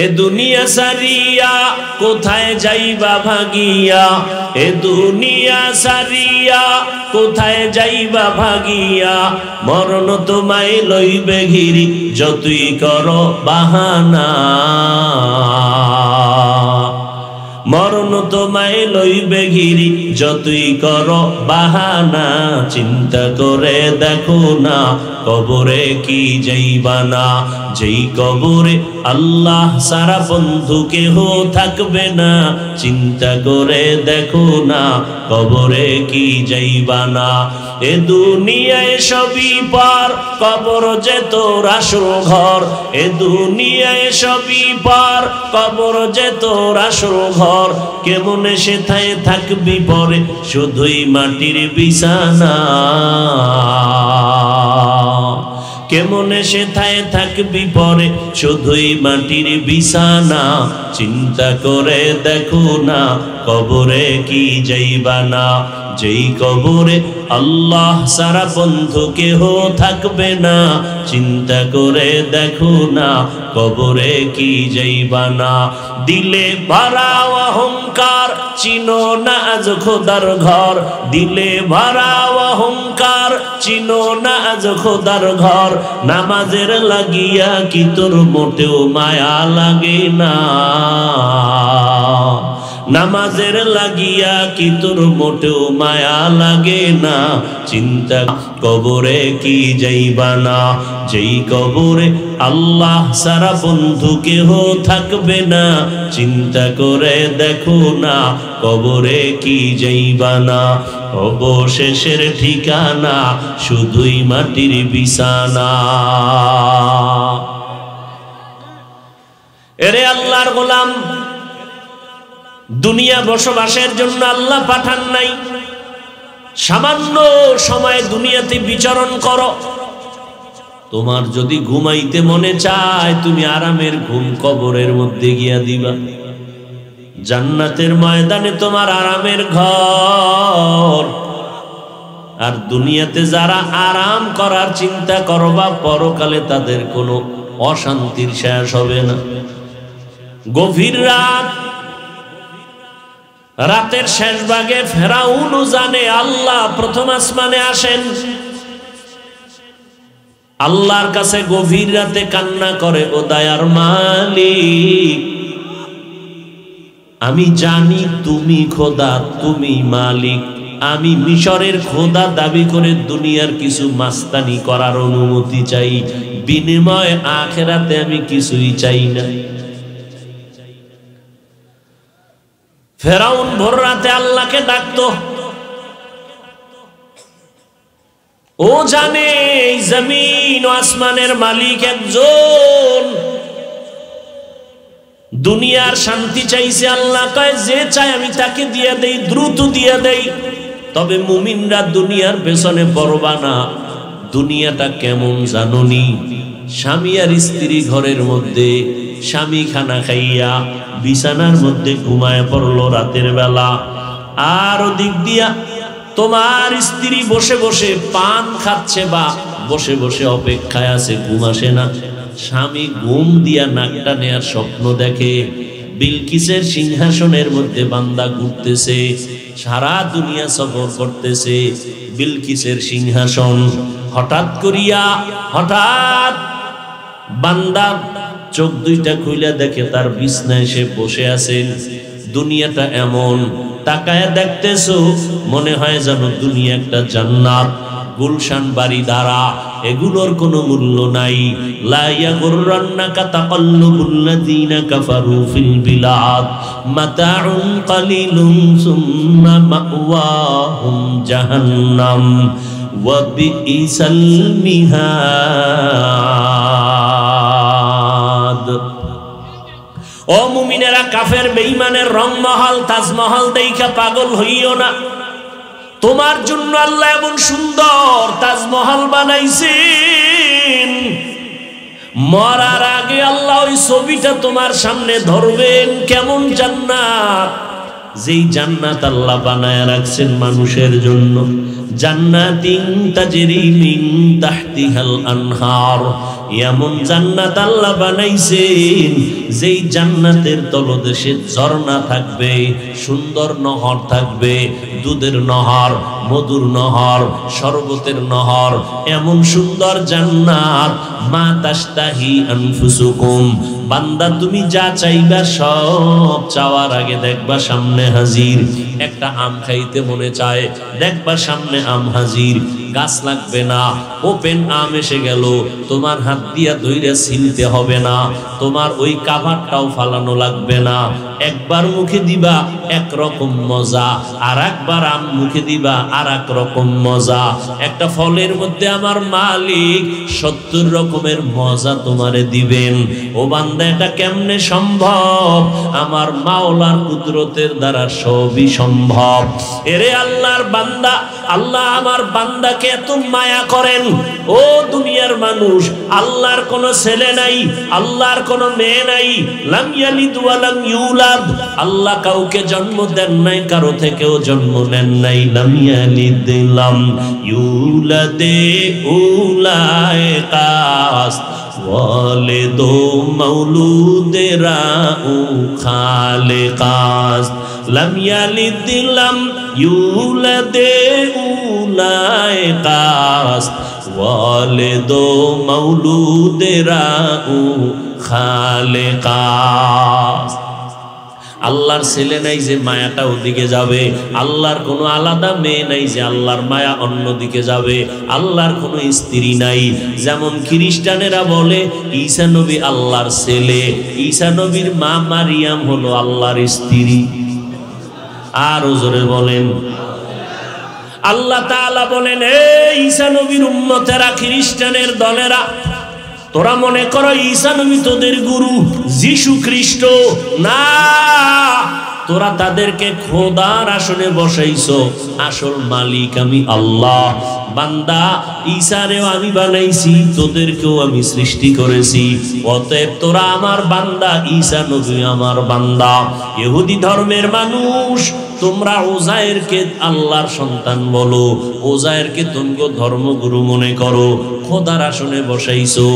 এ দুনিয়া সারিয়া কোথায় যাইবা ভাগিয়া, এ দুনিয়া সারিয়া কোথায় যাইবা ভাগিয়া, মরণ তোমায় লইবে ঘিরি যতই করো বাহানা, মরণ তোমায় লইবে ঘিরি যতই করো বাহানা। চিন্তা করে দেখো না কবরে কি যাইবা না, যেই কবরে আল্লাহ সারা বন্ধু কেহ থাকবে না। চিন্তা করে দেখো না কবরে কি যাইবা না। এ দুনিয়ায় সবই পার, কবর যে তোর আসল ঘর। এ দুনিয়ায় সবই পার, কবর যে তোর আসল ঘর। কেমনে সেথায় থাকবি পরে শুধুই মাটির বিছানা, কেমনে সেথায় থাকবি পরে শুধুই মাটির বিছানা। চিন্তা করে দেখো না কবরে কি যাইবা না, যেই কবরে আল্লাহ সারা বন্ধু কেহ থাকবে না। চিন্তা করে দেখো না কবরে কি যাইবা না। দিলে ভরা অহংকার চিনো না আজ খোদার ঘর, দিলে ভরা অহংকার চিনো না আজ খোদার ঘর। নামাজের লাগিয়া কি তোর মোটেও মায়া লাগে না, নামাজের লাগিয়া কি তোর মোটেও মায়া লাগে না। চিন্তা কবরে কি যাইবা না, যেই কবরে আল্লাহ সারা বন্ধু কেহ থাকবে না। চিন্তা করে দেখো না কবরে কি যাইবা না। অবশেষের ঠিকানা শুধুই মাটির বিছানা। এরে আল্লাহর গোলাম, দুনিয়া বসবাসের জন্য আল্লাহ পাঠান নাই। সামান্য সময় দুনিয়াতে বিচরণ করো। তোমার যদি ঘুমাইতে মনে চায় তুমি আরামের ঘুম কবরের মধ্যে গিয়া দিবা। জান্নাতের ময়দানে তোমার আরামের ঘর। আর দুনিয়াতে যারা আরাম করার চিন্তা করবা পরকালে তাদের কোনো অশান্তির শেষ হবে না। গভীর রাত, রাতের শেষ ভাগে ফেরাউনও জানে আল্লাহ প্রথম আসমানে আসেন। আল্লাহর কাছে গভীর রাতে কান্না করে, ও দয়ার মালিক, আমি জানি তুমি খোদা, তুমি মালিক। আমি মিশরের খোদা দাবি করে দুনিয়ার কিছু মাস্তানি করার অনুমতি চাই, বিনিময়ে আখিরাতে আমি কিছুই চাই না। ফেরাউন ভোর রাতে আল্লাহকে ডাকতো। ও জানে এই জমিন ও আসমানের মালিক একজন। দুনিয়ার শান্তি চাইছে, আল্লাহ কয় যে চাই আমি তাকে দিয়ে দেই, দ্রুত দিয়ে দেই। তবে মুমিনরা দুনিয়ার পেছনে পড়বা না। দুনিয়াটা কেমন জাননি? স্বামী আর স্ত্রী ঘরের মধ্যে, স্বামী খানা খাইয়া বিছানার মধ্যে ঘুমায় পড়লো রাতের বেলা, আর ওদিক দিয়া তোমার স্ত্রী বসে বসে পান খাচ্ছে বা বসে বসে অপেক্ষায় আছে, ঘুম আসে না। স্বামী ঘুম দিয়া নাকটা নেয়ার স্বপ্ন দেখে। বিলকিসের সিংহাসনের মধ্যে বান্দা ঘুরতেছে, সারা দুনিয়া সফর করতেছে। বিলকিসের সিংহাসন হঠাৎ করিয়া বান্দা চোখ দুইটা খুইলা দেখে তার বিছনায় সে বসে আছেন। দুনিয়াটা এমন, তাকায় দেখতেছো মনে হয় যেন দুনিয়া একটা জান্নাত। গুলশান বাড়ি দ্বারা এগুলোর কোনো মূল্য নাই। লা ইয়াগুররান্নাকা তাকাল্লুবুল্লাযীনা কাফারু ফিল বিলাদ মাতাউন কালিলুন সুম্মা মাওয়াহুম জাহান্নাম ওয়া বিইসাল মিহাদ। ও মুমিনেরা, কাফের বেঈমানের রংমহল তাজমহল দেইখা পাগল হইও না। তোমার জন্য আল্লাহ এমন সুন্দর তাজমহল বানাইছেন, মরার আগে আল্লাহ ওই ছবিটা তোমার সামনে ধরবেন। কেমন জান্নাত! যেই জান্নাত আল্লাহ বানায় রাখছেন মানুষের জন্য। জান্নাতিন তাজরি মিন তাহতিহাল আনহার, এমন জান্নাত আল্লাহ বানাইছেন যেই জান্নাতের তলদেশে ঝর্ণা থাকবে, সুন্দর নহর থাকবে, দুধের নহর, মধুর নহর, শরবতের নহর, এমন সুন্দর জান্নাত। মা তাশতাহি আনফুসুকুম, বান্দা তুমি যা চাইবা সব চাওয়ার আগে দেখবা সামনে হাজির। একটা আম খাইতে মনে চায়, দেখবা সামনে আম হাজির। গাছ লাগবে না, ওপেন আম এসে গেল, তোমার হাত দিয়া ধইরা ছিলতে হবে না, তোমার ওই কাভারটাও ফালানো লাগবে না। একবার মুখে দিবা একরকম মজা, আর একবার আম মুখে দিবা আর এক রকম মজা। একটা ফলের মধ্যে আমার মালিক 70 রকমের মজা তোমারে দিবেন। ও বান্দা, এটা কেমনে সম্ভব? আমার মাওলার কুদরতের দ্বারা সবই সম্ভব। এরে আল্লাহর বান্দা, আল্লাহ আমার বান্দাকে এত মায়া করেন। ও দুনিয়ার মানুষ, আল্লাহর কোনো ছেলে নাই, আল্লাহর কোনো মেয়ে নাই। লাম ইয়ালিদ ওয়া লাম ইউলাদ, আল্লাহ কাউকে জন্ম দেন নাই, কারো থেকেও জন্ম নেন নাই। লাম ইয়ালিদ লাম ইউলাদে উলায়ে কাস ওয়ালিদু মাউলুদেরা উ খালেকাস। লাম ইয়ালিদ লাম ইউলাদে উলায়ে কাস ওয়ালিদু মাউলুদেরা উ খালেকাস। আল্লাহর ছেলে নাই যে মায়াটা ওদিকে যাবে, আল্লাহর কোনো আলাদা মেয়ে নাই যে আল্লাহর মায়া অন্যদিকে যাবে, আল্লাহর কোনো স্ত্রী নাই। যেমন খ্রিস্টানেরা বলে ঈসা নবী আল্লাহর ছেলে, ঈসা নবীর মা মারিয়াম হলো আল্লাহর স্ত্রী। আর জোরে বলেন। আল্লাহ তাআলা বলেন, এই ঈসা নবীর উম্মতেরা, খ্রিস্টানের দলেরা, তোরা মনে করো ঈসা নবী তোদের গুরু, যিশু খ্রিস্ট না, তোরা তাদেরকে খোদার আসনে বসাইছো, আসল মালিক আমি আল্লাহ। বান্দা, ঈসারেও আমি বানাইছি, তোদেরকেও আমি সৃষ্টি করেছি, অতএব তোরা আমার বান্দা, ঈসা নবী আমার বান্দা। ইহুদি ধর্মের মানুষ, তোমরা ওজায়েরকে আল্লাহর সন্তান বলো, ওজায়েরকে তোমরা ধর্মগুরু মনে করো, খোদার আসনে বসাইছো।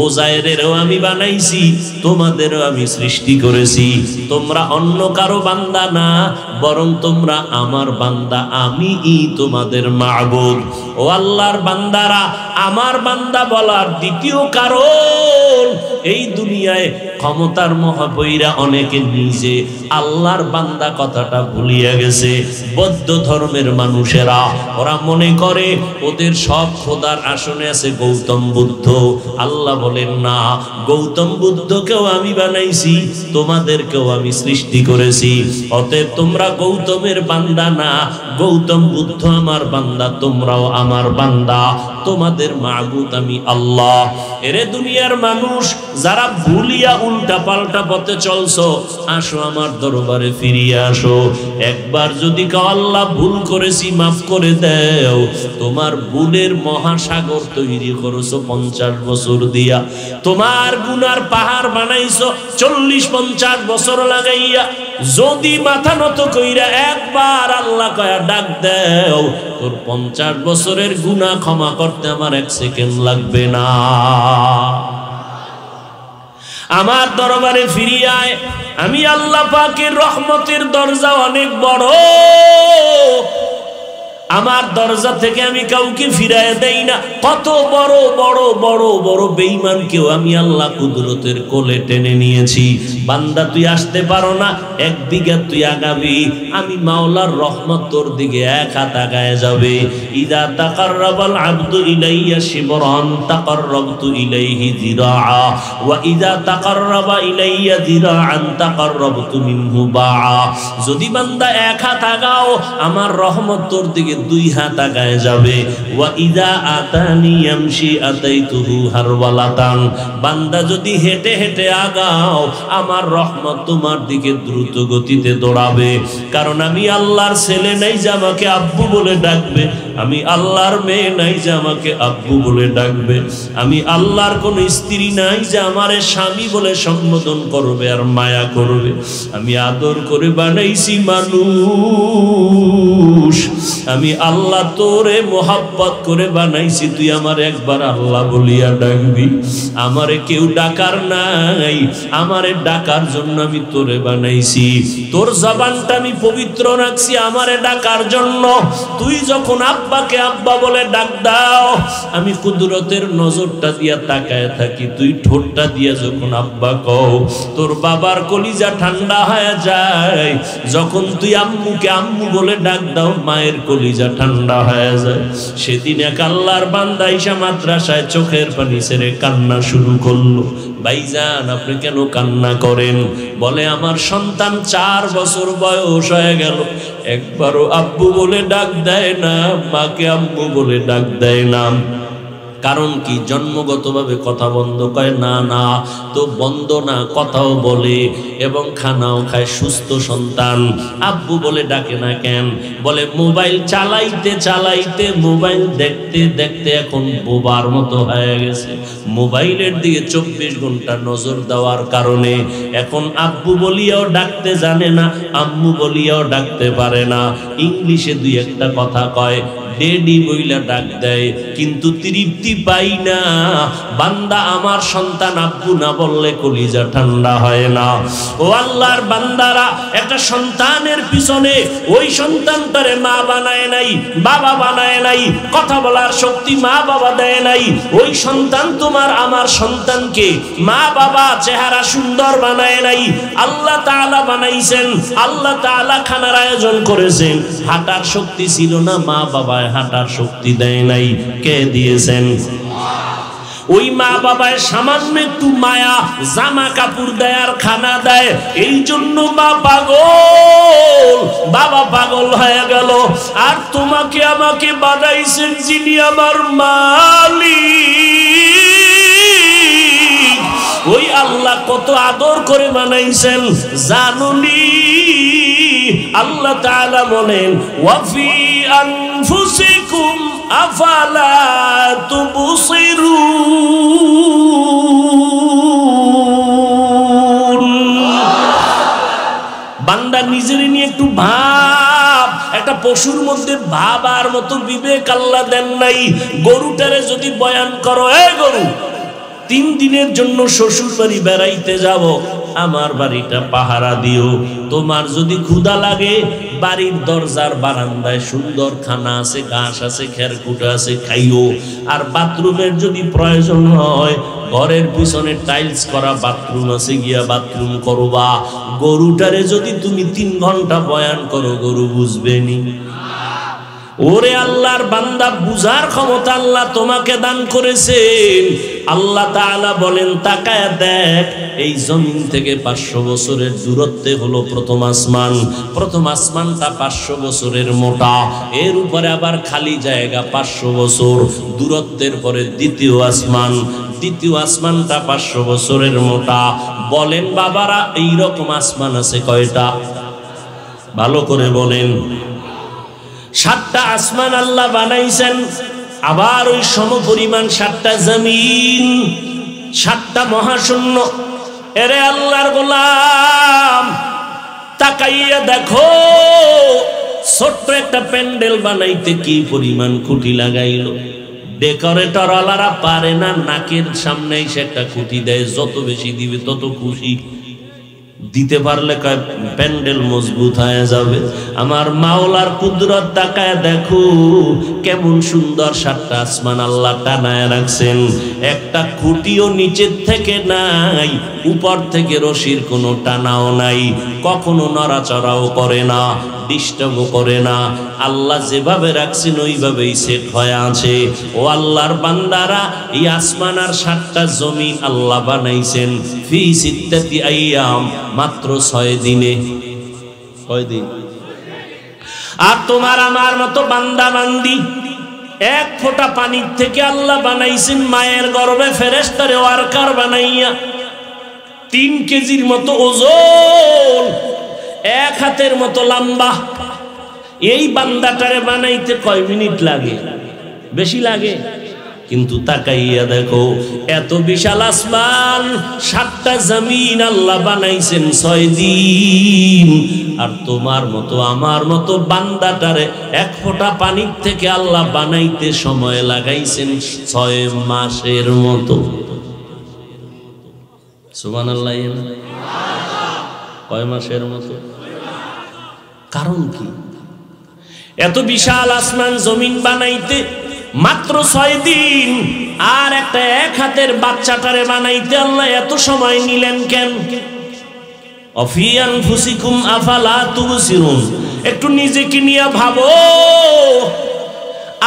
ওজায়েরেরও আমি বানাইছি, তোমাদেরও আমি সৃষ্টি করেছি। তোমরা অন্য কারো বান্দা না, বরং তোমরা আমার বান্দা, আমি তোমাদের মাবুদ। ও আল্লাহর বান্দারা, আমার বান্দা বলার দ্বিতীয় কারণ, এই দুনিয়ায় ক্ষমতার মহাবৈরা অনেকে নিজে আল্লাহর বান্দা কথাটা ভুলিয়া গেছে। বৌদ্ধ ধর্মের মানুষেরা, ওরা মনে করে ওদের সব খোদার আসনে আছে গৌতম বুদ্ধ। আল্লাহ বলেন না, গৌতম বুদ্ধকেও আমি বানাইছি, তোমাদেরকেও আমি সৃষ্টি করেছি। অতএব তোমরা গৌতমের বান্দা না, গৌতম বুদ্ধ আমার বান্দা, তোমরাও আমার বান্দা, তোমাদের মাবুদ আমি আল্লাহ। এরে দুনিয়ার মানুষ, যারা ভুলিয়া উল্টা পাল্টা পথে চলছো, আসো আমার দরবারে ফিরিয়ে আসো। একবার যদি কাও আল্লাহ ভুল করেছি মাফ করে দাও, তোমার ভুলের মহাসাগর তৈরি করেছো 50 বছর দিয়া, তোমার গুনার পাহাড় বানাইছো 40-50 বছর লাগাইয়া। যদি মাথা নত কইরা একবার আল্লাহ কয়া ডাক দাও, তোর 50 বছরের গুনাহ ক্ষমা করতে আমার 1 সেকেন্ড লাগবে না। আমার দরবারে ফিরিয়ে আয়, আমি আল্লাহ পাকের রহমতের দরজা অনেক বড়, আমার দরজা থেকে আমি কাউকে ফিরায় দেই না। কত বড় বড় বড় বড় বেঈমানকেও আমি আল্লাহ কুদরতের কোলে টেনে নিয়েছি। বান্দা তুই আসতে পারো না, 1 বিঘা তুই আগাবি, আমি মাওলার রহমত তোর দিকে 1 হাত আগায় যাবে। ইদা তাকাররাবাল আবদু ইলাইয়া শিবরান তাকাররাবতু ইলাইহি যিরাআ ওয়া ইদা তাকাররাবা ইলাইয়া যিরাআন তাকাররাবতু মিনহু বাআ। যদি বান্দা 1 হাত আগাও, আমার রহমত তোর দিকে 2 হাত আগায় যাবে। ওয়া ইদা আতানি ইয়ামশি আতাইতুহু হারওয়ালাতান। বান্দা যদি হেঁটে হেঁটে আগাও, আমার রহমত তোমার দিকে দ্রুত গতিতে দৌড়াবে। কারণ আমি আল্লাহর ছেলে নাই যে আমাকে আব্বু বলে ডাকবে, আমি আল্লাহর মেয়ে নাই যে আমাকে আব্বু বলে ডাকবে, আমি আল্লাহর কোনো স্ত্রী নাই যে আমারে স্বামী বলে সম্বোধন করবে আর মায়া করবে। আমি আদর করে বানাইছি মানুষ, আমি আল্লাহ তোরে মোহাব্বত করে বানাইছি, তুই আমার একবার আল্লাহ বলিয়া ডাকবি। আমারে কেউ ডাকার নাই, আমারে ডাকার জন্য আমি তোরে বানাইছি। তোর জবানটা আমি পবিত্র রাখছি আমারে ডাকার জন্য। তুই যখন আব্বাকে আব্বা বলে ডাক দাও, আমি কুদরতের নজরটা দিয়া তাকায় থাকি। তুই ঠোঁটটা দিয়া যখন আব্বা কও, তোর বাবার কলিজা ঠান্ডা হয়ে যায়। যখন তুই আম্মুকে আম্মু বলে ডাক দাও, মায়ের কলিজা ঠান্ডা হয়ে যায়। সেদিন এক আল্লাহর বান্দা ঈশা মাদ্রাসায় চোখের পানি ছেড়ে কান্না শুরু করলো। ভাইজান আপনি কেন কান্না করেন? বলে আমার সন্তান 4 বছর বয়স হয়ে গেল, একবারও আব্বু বলে ডাক দেয় না, মাকে আম্মু বলে ডাক দেয় না। কারণ কি? জন্মগতভাবে কথা বন্ধ করে না, না তো বন্ধ না, কথাও বলে এবং খানাও খায়। সুস্থ সন্তান আব্বু বলে ডাকে না কেন? বলে মোবাইল চালাইতে চালাইতে, মোবাইল দেখতে দেখতে এখন বোবার মতো হয়ে গেছে। মোবাইলের দিকে 24 ঘন্টা নজর দেওয়ার কারণে এখন আব্বু বলিয়াও ডাকতে জানে না, আম্মু বলিয়াও ডাকতে পারে না। ইংলিশে 2-1টা কথা কয়, ডেডি বইলা ডাক দেয়, কিন্তু তৃপ্তি পাই না। বান্দা আমার সন্তান আব্বু না বললে কলিজা ঠান্ডা হয় না। ও আল্লাহর বান্দারা, একটা সন্তানের পিছনে ওই সন্তানটারে মা বানায় নাই, বাবা বানায় নাই, কথা বলার শক্তি মা বাবা দেয় নাই। ওই সন্তান তোমার আমার সন্তানকে মা বাবা চেহারা সুন্দর বানায় নাই, আল্লাহ তাআলা বানাইছেন। আল্লাহ তাআলা খানার আয়োজন করেছেন, হাঁটার শক্তি ছিল না, মা বাবা হাঁটার শক্তি দেয় নাই। কে দিয়েছেন? ওই মা বাবায় সামান্য একটু মায়া, জামা কাপড় দেয় আর খানা দেয়। এই জন্য মা পাগল, বাবা পাগল হয়ে গেল। আর তোমাকে আমাকে বানাইছেন যিনি আমার মালিক, ওই আল্লাহ কত আদর করে বানাইছেন জানুনি। আল্লাহ তাআলা বলেন, ওয়াফি আনফুসিকুম আফালা তুবসিরুন। বান্দা নিজের নিয়ে একটু ভাব। একটা পশুর মধ্যে ভাবার মতো বিবেক আল্লাহ দেন নাই। গরুটারে যদি বয়ান করো, এই গরু 3 দিনের জন্য শ্বশুর বাড়ি বেড়াইতে যাব, আমার বাড়িটা পাহারা দিও। তোমার যদি ক্ষুধা লাগে, বাড়ির দরজার বারান্দায় সুন্দর খানা আছে, ঘাস আছে, খেরকুটা আছে, খাইও। আর বাথরুমের যদি প্রয়োজন হয়, ঘরের পিছনে টাইলস করা বাথরুম আছে, গিয়া বাথরুম করবা। গরুটারে যদি তুমি 3 ঘন্টা বয়ান করো, গরু বুঝবেনি। ওরে আল্লাহর বান্দা, বুঝার ক্ষমতা আল্লাহ তোমাকে দান করেছেন। আল্লাহ তাআলা বলেন, তাকায় দেখ, এই জমিন থেকে 500 বছরের দূরত্বে হলো প্রথম আসমান। প্রথম আসমানটা 500 বছরের মোটা, এর উপরে আবার খালি জায়গা 500 বছর দূরত্বের পরে দ্বিতীয় আসমান। দ্বিতীয় আসমানটা 500 বছরের মোটা। বলেন বাবারা, এই রকম আসমান আছে কয়টা? ভালো করে বলেন। 7টা আসমান আল্লাহ বানাইছেন। আবার ওই সমপরিমাণ 7টা জমিন, 7টা মহাশূন্য। এরে আল্লাহর গোলাম, তাকাইয়া দেখো, ছোট্ট একটা প্যান্ডেল বানাইতে কি পরিমাণ খুঁটি লাগাইলো। ডেকোরেটর আলারা পারে না, নাকের সামনে এসে একটা খুঁটি দেয়, যত বেশি দিবে তত খুশি। দিতে পারলে কয় প্যান্ডেল মজবুত হয়ে যাবে। আমার মাওলার কুদরত তাকায় দেখো, কেমন সুন্দর 7টা আসমান আল্লাহ টানায় রাখছেন। একটা খুঁটিও নিচের থেকে নাই, উপর থেকে রশির কোনো টানাও নাই, কখনো নড়াচড়াও করে না, ডিস্টার্বও করে না। আল্লাহ যেভাবে রাখছেন ওইভাবেই সেট হয়ে আছে। ও আল্লাহর বান্দারা, এই আসমান আর 7টা জমিন আল্লাহ বানাইছেন ফি সিত্তাতি আইয়াম, মাত্র 6 দিনে। কয় দিন? আর তোমার আমার মতো বান্দা বান্দি, 1 ফোঁটা পানির থেকে আল্লাহ বানাইছেন মায়ের গর্ভে ফেরেশতারে ওয়ার্কার বানাইয়া। 3 কেজির মতো ওজন, 1 হাতের মতো লম্বা, এই বান্দাটারে বানাইতে কয় মিনিট লাগে? বেশি লাগে? কিন্তু তাকাইয়া দেখো, এত বিশাল আসমান, 7টা জমিন আল্লাহ বানাইছেন 6 দিন। আর তোমার মতো আমার মতো বান্দাটারে 1 ফোঁটা পানির থেকে আল্লাহ বানাইতে সময় লাগাইছেন 6 মাসের মতো। সুবহানাল্লাহ। কয় মাসের মতো? কারণ কি? এত বিশাল আসমান জমিন বানাইতে মাত্র 6 দিন, আর একটা 1 হাতের বাচ্চাটারে বানাইতে আল্লাহ এত সময় নিলেন কেন? অফি আনফুসিকুম আফালা তুবসিরুন। একটু নিজেকে নিয়ে ভাবো।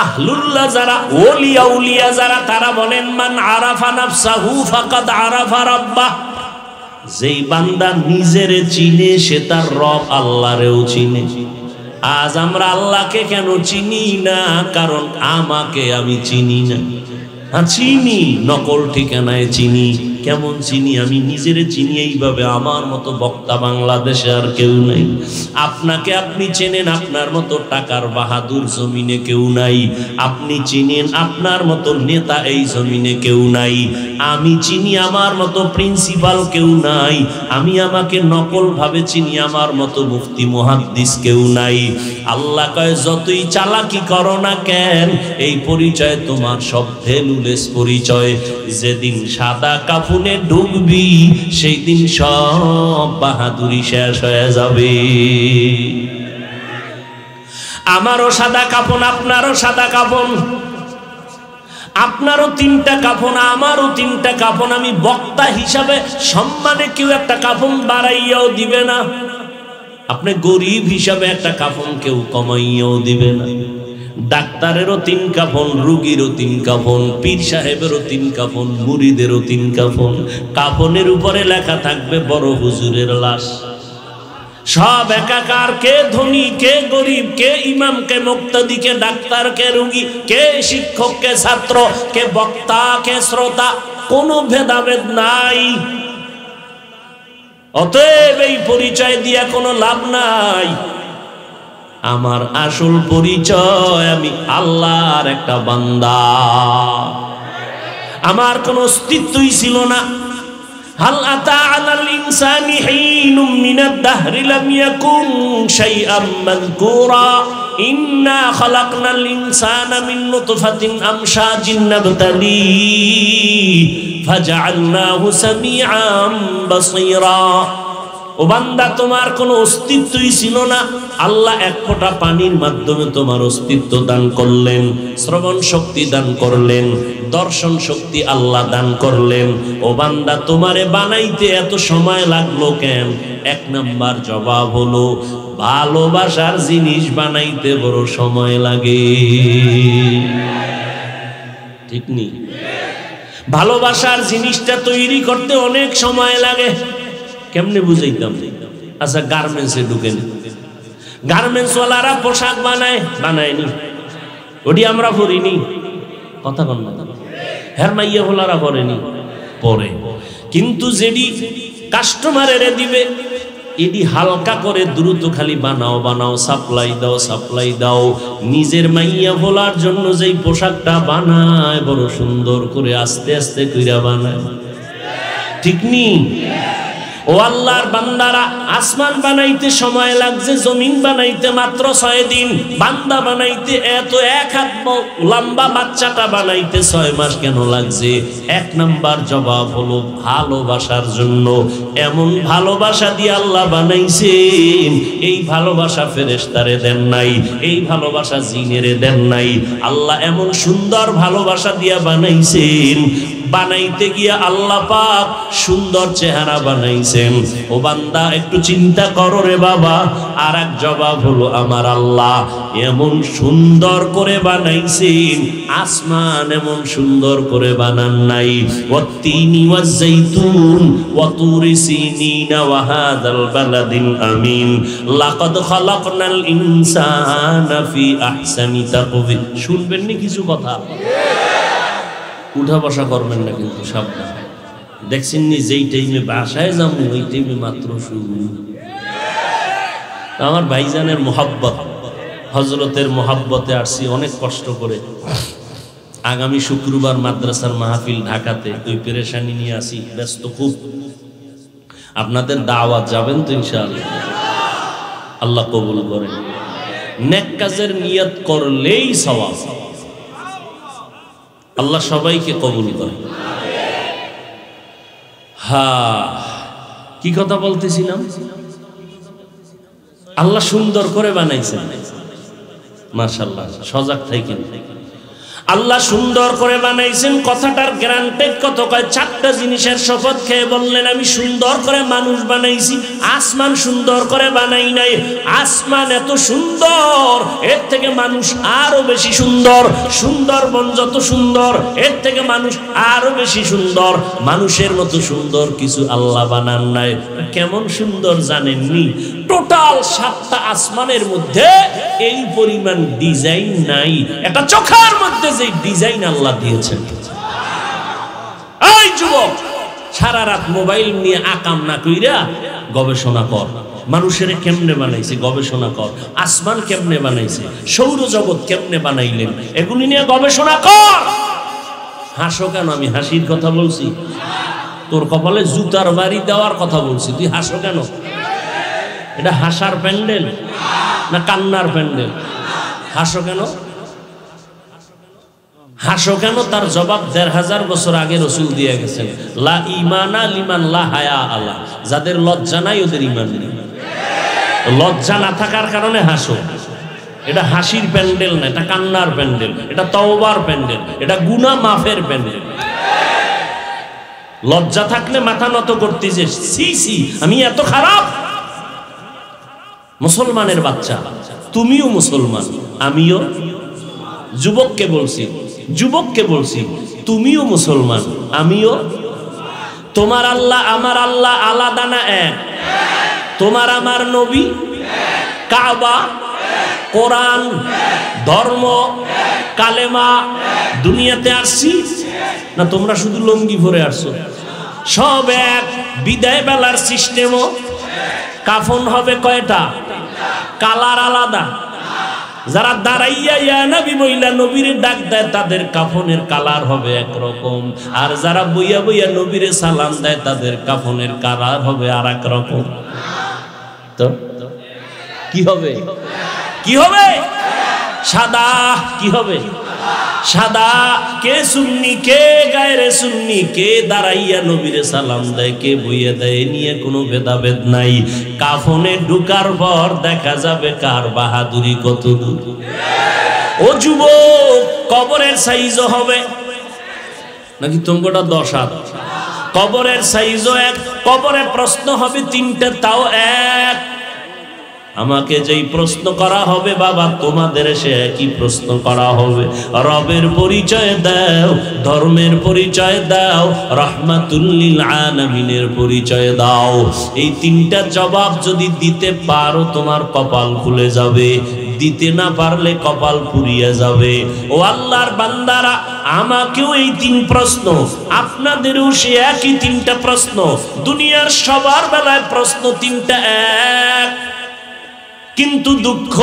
আহলুল্লাহ যারা, ওলিয়া উলিয়া যারা, তারা বলেন মান আরাফা নাফসাহু ফাকাদ আরাফা রাব্বাহ। যেই বান্দা নিজেরে চিনে সে তার রব আল্লাহরেও চিনে। আজ আমরা আল্লাহকে কেন চিনি না? কারণ আমাকে আমি চিনি না। চিনি নকল ঠিকানায় চিনি। কেমন চিনি? আমি নিজেরে চিনি এইভাবে। আমার মতো বক্তা বাংলাদেশে আর কেউ নাই। আপনাকে আপনি চেনেন, আপনার মতো টাকার বাহাদুর জমিনে কেউ নাই। আপনি চিনেন, আপনার মতো নেতা এই জমিনে কেউ নাই। আমি চিনি, আমার মতো প্রিন্সিপাল কেউ নাই। আমি আমাকে নকল ভাবে চিনি, আমার মতো মুফতি মুহাদ্দিস কেউ নাই। আল্লাহ কয়, যতই চালাকি করো না কেন, এই পরিচয় তোমার সব ভ্যালুলেস পরিচয়। যেদিন সাদা কাফনে ডুববি, সেই দিন সব বাহাদুরি শেষ হয়ে যাবে। আমারও সাদা কাফন, আপনারও সাদা কাফন। আপনারও 3টা কাফন, আমারও 3টা কাফন। আমি বক্তা হিসাবে সম্মানে কেউ একটা কাফন বাড়াইয়াও দিবে না। আপনি গরিব হিসাবে একটা কাফন কেউ কমাইয়াও দিবে না। ডাক্তারেরও 3 কাফন, রোগীরও 3 কাফন, পীর সাহেবেরও 3 কাফন, মুরিদেরও 3 কাফন। কাফনের উপরে লেখা থাকবে বড় হুজুরের লাশ। সব একাকার। কে ধনী, কে গরিব, কে ইমাম, কে মুক্তাদি, কে ডাক্তার, কে রোগী, কে শিক্ষক, কে ছাত্র, কে বক্তা, কে শ্রোতা, কোনো ভেদাভেদ নাই। অতএব এই পরিচয় দিয়া কোনো লাভ নাই। আমার আসল পরিচয়, আমি আল্লাহর একটা বান্দা। আমার কোনো অস্তিত্বই ছিল না। হাল আতা আলাল ইনসানি হিনুম মিনাদ দাহরি লাম ইয়াকুন শাইআম মাযকুরা ইন্না খালাকনাল ইনসানা মিন নুতফাতিন আমশাজিন নাবতালি ফাজআলনাহু সামিআম বাসীরা। ও বান্দা, তোমার কোনো অস্তিত্বই ছিল না। আল্লাহ 1 ফোঁটা পানির মাধ্যমে তোমার অস্তিত্ব দান করলেন, শ্রবণ শক্তি দান করলেন, দর্শন শক্তি আল্লাহ দান করলেন। ও বান্দা, তোমারে বানাইতে এত সময় লাগলো কেন? 1 নাম্বার জবাব হলো, ভালোবাসার জিনিস বানাইতে বড় সময় লাগে। ঠিক নি? ভালোবাসার জিনিসটা তৈরি করতে অনেক সময় লাগে। কেমনে বুঝাইতাম? আচ্ছা, গার্মেন্টসে ঢুকেন। গার্মেন্টস ওয়ালারা পোশাক বানায়নি, ওটি আমরা পরিনি। কথা কন না? হ্যাঁ, মাইয়া হোলারা পরেনি, পরে। কিন্তু যেটি কাস্টমারের দিবে, এটি হালকা করে দ্রুত খালি বানাও বানাও, সাপ্লাই দাও সাপ্লাই দাও। নিজের মাইয়া ভোলার জন্য যেই পোশাকটা বানায়, বড় সুন্দর করে আস্তে আস্তে কইরা বানায়। ঠিক নি? ও আল্লাহর বান্দারা, আসমান বানাইতে সময় লাগছে, জমিন বানাইতে মাত্র 6 দিন। বান্দা বানাইতে এত 1 হাত লম্বা বাচ্চাটা বানাইতে 6 মাস কেন লাগছে? 1 নাম্বার জবাব হলো ভালোবাসার জন্য। এমন ভালোবাসা দিয়ে আল্লাহ বানাইছেন, এই ভালোবাসা ফেরেশতারে দেন নাই, এই ভালোবাসা জিনেরে দেন নাই। আল্লাহ এমন সুন্দর ভালোবাসা দিয়া বানাইছেন, বানাইতে গিয়া আল্লাহ পাক সুন্দর চেহারা বানাইছেন। ও বান্দা, একটু চিন্তা করো রে বাবা। আর এক জবাব হলো, আমার আল্লাহ এমন সুন্দর করে বানাইছেন, আসমান এমন সুন্দর করে বানান নাই। ওয়াত্তিনি ওয়াজ-যাইতুন ওয়া তুরি সিনিনা ওয়া হাযাল বালাদিল আমিন লাকাদ খালাকনাল ইনসানা ফি আহসানি তাকওয়িম। শুনবেন নি কিছু কথা? উঠা বসা করবেন না কিন্তু, সাবধান। দেখছেন নি, যেই টাইমে বাসায় যাবো ওই টাইমে মাত্র শুরু। আমার ভাইজানের মোহাব্বত, হযরতের মোহাব্বতে আসছি অনেক কষ্ট করে। আগামী শুক্রবার মাদ্রাসার মাহফিল ঢাকাতে, ওই পেরেশানি নিয়ে আসি, ব্যস্ত খুব। আপনাদের দাওয়াত যাবেন তো ইনশাআল্লাহ? আল্লাহ কবুল করেন। নেক কাজের নিয়ত করলেই সওয়াব। আল্লাহ সবাইকে কবুল করেন। হ্যাঁ, কি কথা বলতেছিলাম? আল্লাহ সুন্দর করে বানাইছেন, মাশাআল্লাহ। সজাগ থাকেন। আল্লাহ সুন্দর করে বানাইছেন, কথাটার গ্যারান্টেড কত? কয় চারটা জিনিসের শপথ খেয়ে বললেন আমি সুন্দর করে মানুষ বানাইছি। আসমান সুন্দর করে বানাই নাই, আসমান এত সুন্দর, এর থেকে মানুষ আরো বেশি সুন্দর। সুন্দরবন যত সুন্দর, এর থেকে মানুষ আরো বেশি সুন্দর। মানুষের মতো সুন্দর কিছু আল্লাহ বানান নাই। কেমন সুন্দর জানেননি? টোটাল 7টা আসমানের মধ্যে এই পরিমাণ ডিজাইন নাই। এটা চোখের মধ্যে যে ডিজাইন আল্লাহ দিয়েছেন। এই যুবক, সারা রাত মোবাইল নিয়ে আকাম না কইরা গবেষণা কর। মানুষের কেমনে বানাইছে গবেষণা কর। আসমান কেমনে বানাইছে, সৌরজগৎ কেমনে বানাইলেন, এগুলি নিয়ে গবেষণা কর। হাসো কেন? আমি হাসির কথা বলছি? তোর কপালে জুতার বাড়ি দেওয়ার কথা বলছি, তুই হাসো কেন? এটা হাসার প্যান্ডেল না কান্নার প্যান্ডেল? হাসো কেন? হাসো কেন? তার জবাব ১৫০০ বছর আগে রাসূল দিয়ে গেছেন, লা ঈমানা লিমান লা হায়া আলা। যাদের লজ্জা নাই ওদের ঈমান নেই। লজ্জা না থাকার কারণে হাসো। এটা হাসির প্যান্ডেল না, এটা কান্নার প্যান্ডেল, এটা তওবার প্যান্ডেল, এটা গুনাহ মাফের প্যান্ডেল। লজ্জা থাকলে মাথা নত করতেছে, সি সি আমি এত খারাপ। মুসলমানের বাচ্চা, তুমিও মুসলমান, আমিও। যুবককে বলছি, যুবককে বলছি, তুমিও মুসলমান, আমিও। তোমার আল্লাহ আমার আল্লাহ আলাদা না এক? তোমার আমার নবী, কাবা, কোরআন, ধর্ম, কালেমা, দুনিয়াতে আসছি না তোমরা শুধু লঙ্গি ভরে আসছো? সব এক। বিদায় বেলার সিস্টেমও, কাফন হবে কয়টা? কালার আলাদা। যারা দাঁড়াইয়া ইয়া নবী বইলা নবীরে ডাক দেয় তাদের কাফনের কালার হবে একরকম, আর যারা বইয়া বইয়া নবীরে সালাম দেয় তাদের কাফনের কালার হবে আর এক রকম। তো কি হবে? কি হবে? সাদা। কি হবে? সাদা। কে সুন্নি, কে গায়রে সুন্নি, কে দাঁড়াইয়া নবীরে সালাম দেয়, কে বইয়া দেয়, নিয়ে কোনো ভেদাভেদ নাই। কাফনে ঢুকার পর দেখা যাবে কার বাহাদুরি কত দূর। ও যুবক, কবরের সাইজও হবে নাকি তোমরা 10 হাত? কবরের সাইজও এক। কবরে প্রশ্ন হবে 3টে, তাও এক। আমাকে যেই প্রশ্ন করা হবে বাবা, তোমাদের সে একই প্রশ্ন করা হবে। রবের পরিচয় দাও, ধর্মের পরিচয় দাও, রাহমাতুল লিল আলামিনের পরিচয় দাও। এই 3টা জবাব যদি দিতে পারো তোমার কপাল খুলে যাবে, দিতে না পারলে কপাল পুড়িয়ে যাবে। ও আল্লাহর বান্দারা, আমাকেও এই 3 প্রশ্ন, আপনাদেরও সে একই 3টা প্রশ্ন। দুনিয়ার সবার বেলায় প্রশ্ন 3টা এক। কিন্তু দুঃখ,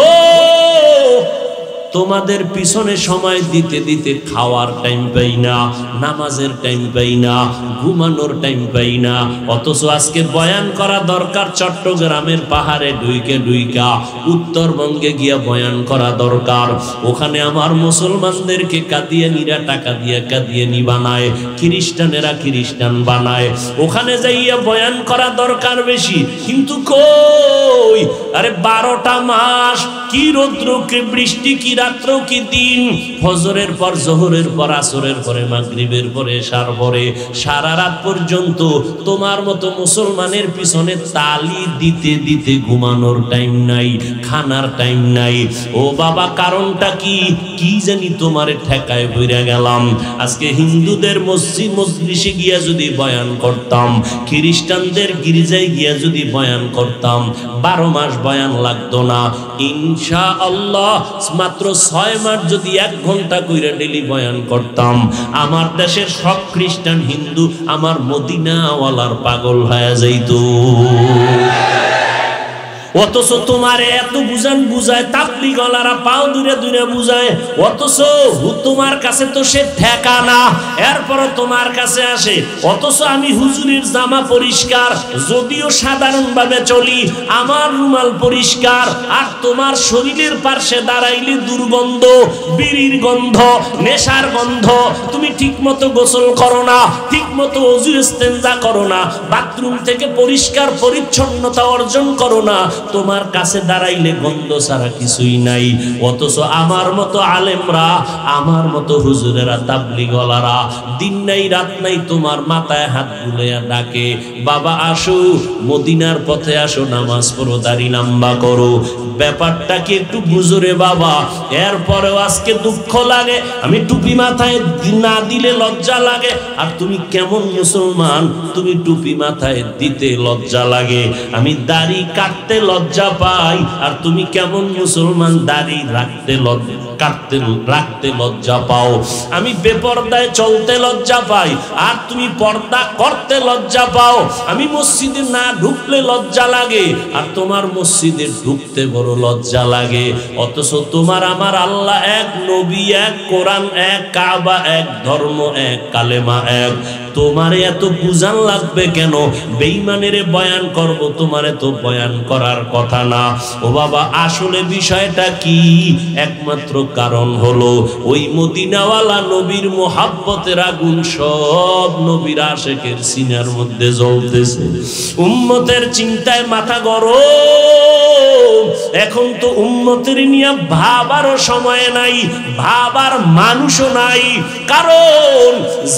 তোমাদের পিছনে সময় দিতে দিতে খাওয়ার টাইম পাই না, নামাজের টাইম পাই না, ঘুমানোর টাইম পাই না। অথচ আজকে বয়ান করা দরকার চট্টগ্রামের পাহাড়ে ঢুইকা, উত্তরবঙ্গে গিয়া বয়ান করা দরকার। ওখানে আমার মুসলমানদেরকে কাদিয়ানীরা টাকা দিয়ে কাদিয়ানী বানায়, খ্রিস্টানেরা খ্রিস্টান বানায়। ওখানে যাইয়া বয়ান করা দরকার বেশি, কিন্তু কই? আরে 12টা মাস কি রৌদ্র, কি বৃষ্টি, কি রাত্র, কি দিন, ফজরের পর জোহরের পর আসরের পরে মাগরিবের পরে এশার পরে সারা রাত পর্যন্ত তোমার মতো মুসলমানের পিছনে তালি দিতে দিতে ঘুমানোর টাইম নাই, খানার টাইম নাই। ও বাবা, কারণটা কি? কি জানি তোমারে ঠেকায় বইরা গেলাম। আজকে হিন্দুদের মসজিদ মজলিসে গিয়া যদি বয়ান করতাম, খ্রিস্টানদের গির্জায় গিয়া যদি বয়ান করতাম, 12 মাস বয়ান লাগতো না ইনশাআল্লাহ। মাত্র 6 মাস যদি 1 ঘন্টা কইরা ডেলি বয়ান করতাম, আমার দেশের সব খ্রিস্টান হিন্দু আমার মদিনাওয়ালার পাগল হয়ে যাইত। ও অথচ তোমার এত বুঝান বুঝায় তাবলীগওয়ালারা পাও দূরে দূরে বুঝায়, অথচ তোমার কাছে তো সে ঠেকা না, এরপর তোমার কাছে আসে। অথচ আমি হুজুরের জামা পরিষ্কার, যদিও সাধারণভাবে চলি, আমার রুমাল পরিষ্কার, আর তোমার শরীরের পার্শ্বে দাঁড়াইলে দুর্গন্ধ, বিড়ির গন্ধ, নেশার গন্ধ। তুমি ঠিক মতো গোসল করো না, ঠিক মতো ওযু ইস্তেনজা করো না, বাথরুম থেকে পরিষ্কার পরিচ্ছন্নতা অর্জন করো না, তোমার কাছে দাঁড়াইলে গন্ধ ছাড়া কিছুই নাই। অথচ আমার মতো আলেমরা, আমার মতো হুজুরেরা, তাবলীগওয়ালারা দিন নাই রাত নাই তোমার মাথায় হাত বুলাইয়া ডাকে, বাবা আসো, মদিনার পথে আসো, নামাজ পড়ো, দাড়ি লম্বা করো। ব্যাপারটা কি একটু বুঝো রে বাবা? এরপরেও আজকে দুঃখ লাগে, আমি টুপি মাথায় না দিলে লজ্জা লাগে। আর তুমি কেমন মুসলমান, তুমি টুপি মাথায় দিতে লজ্জা লাগে, আমি দাড়ি কাটতে লজ্জা পাই। আর তুমি কেমন মুসলমান, দাড়ি রাখতে রাখতে লজ্জা পাও। আমি বেপরদায় চলতে লজ্জা পাই, আর তুমি পর্দা করতে লজ্জা পাও। আমি মসজিদে না ঢুকলে লজ্জা লাগে, আর তোমার মসজিদে ঢুকতে বড় লজ্জা লাগে। অথচ তোমার আমার আল্লাহ এক, নবী এক, কোরআন এক, কাবা এক, ধর্ম এক, কালেমা এক। তোমারে এত বুঝান লাগবে কেন? বেঈমানের বয়ান করব, তোমারে তো বয়ান করার কথা না। ও বাবা, আসলে বিষয়টা কি? একমাত্র কারণ হলো ওই মদিনাওয়ালা নবীর মোহাব্বতের আগুন সব নবীর আশিকের সিনার মধ্যে জ্বলতেছে। উম্মতের চিন্তায় মাথা গরম। এখন তো উম্মতের নিয়ে ভাবারও সময় নাই, ভাবার মানুষও নাই। কারণ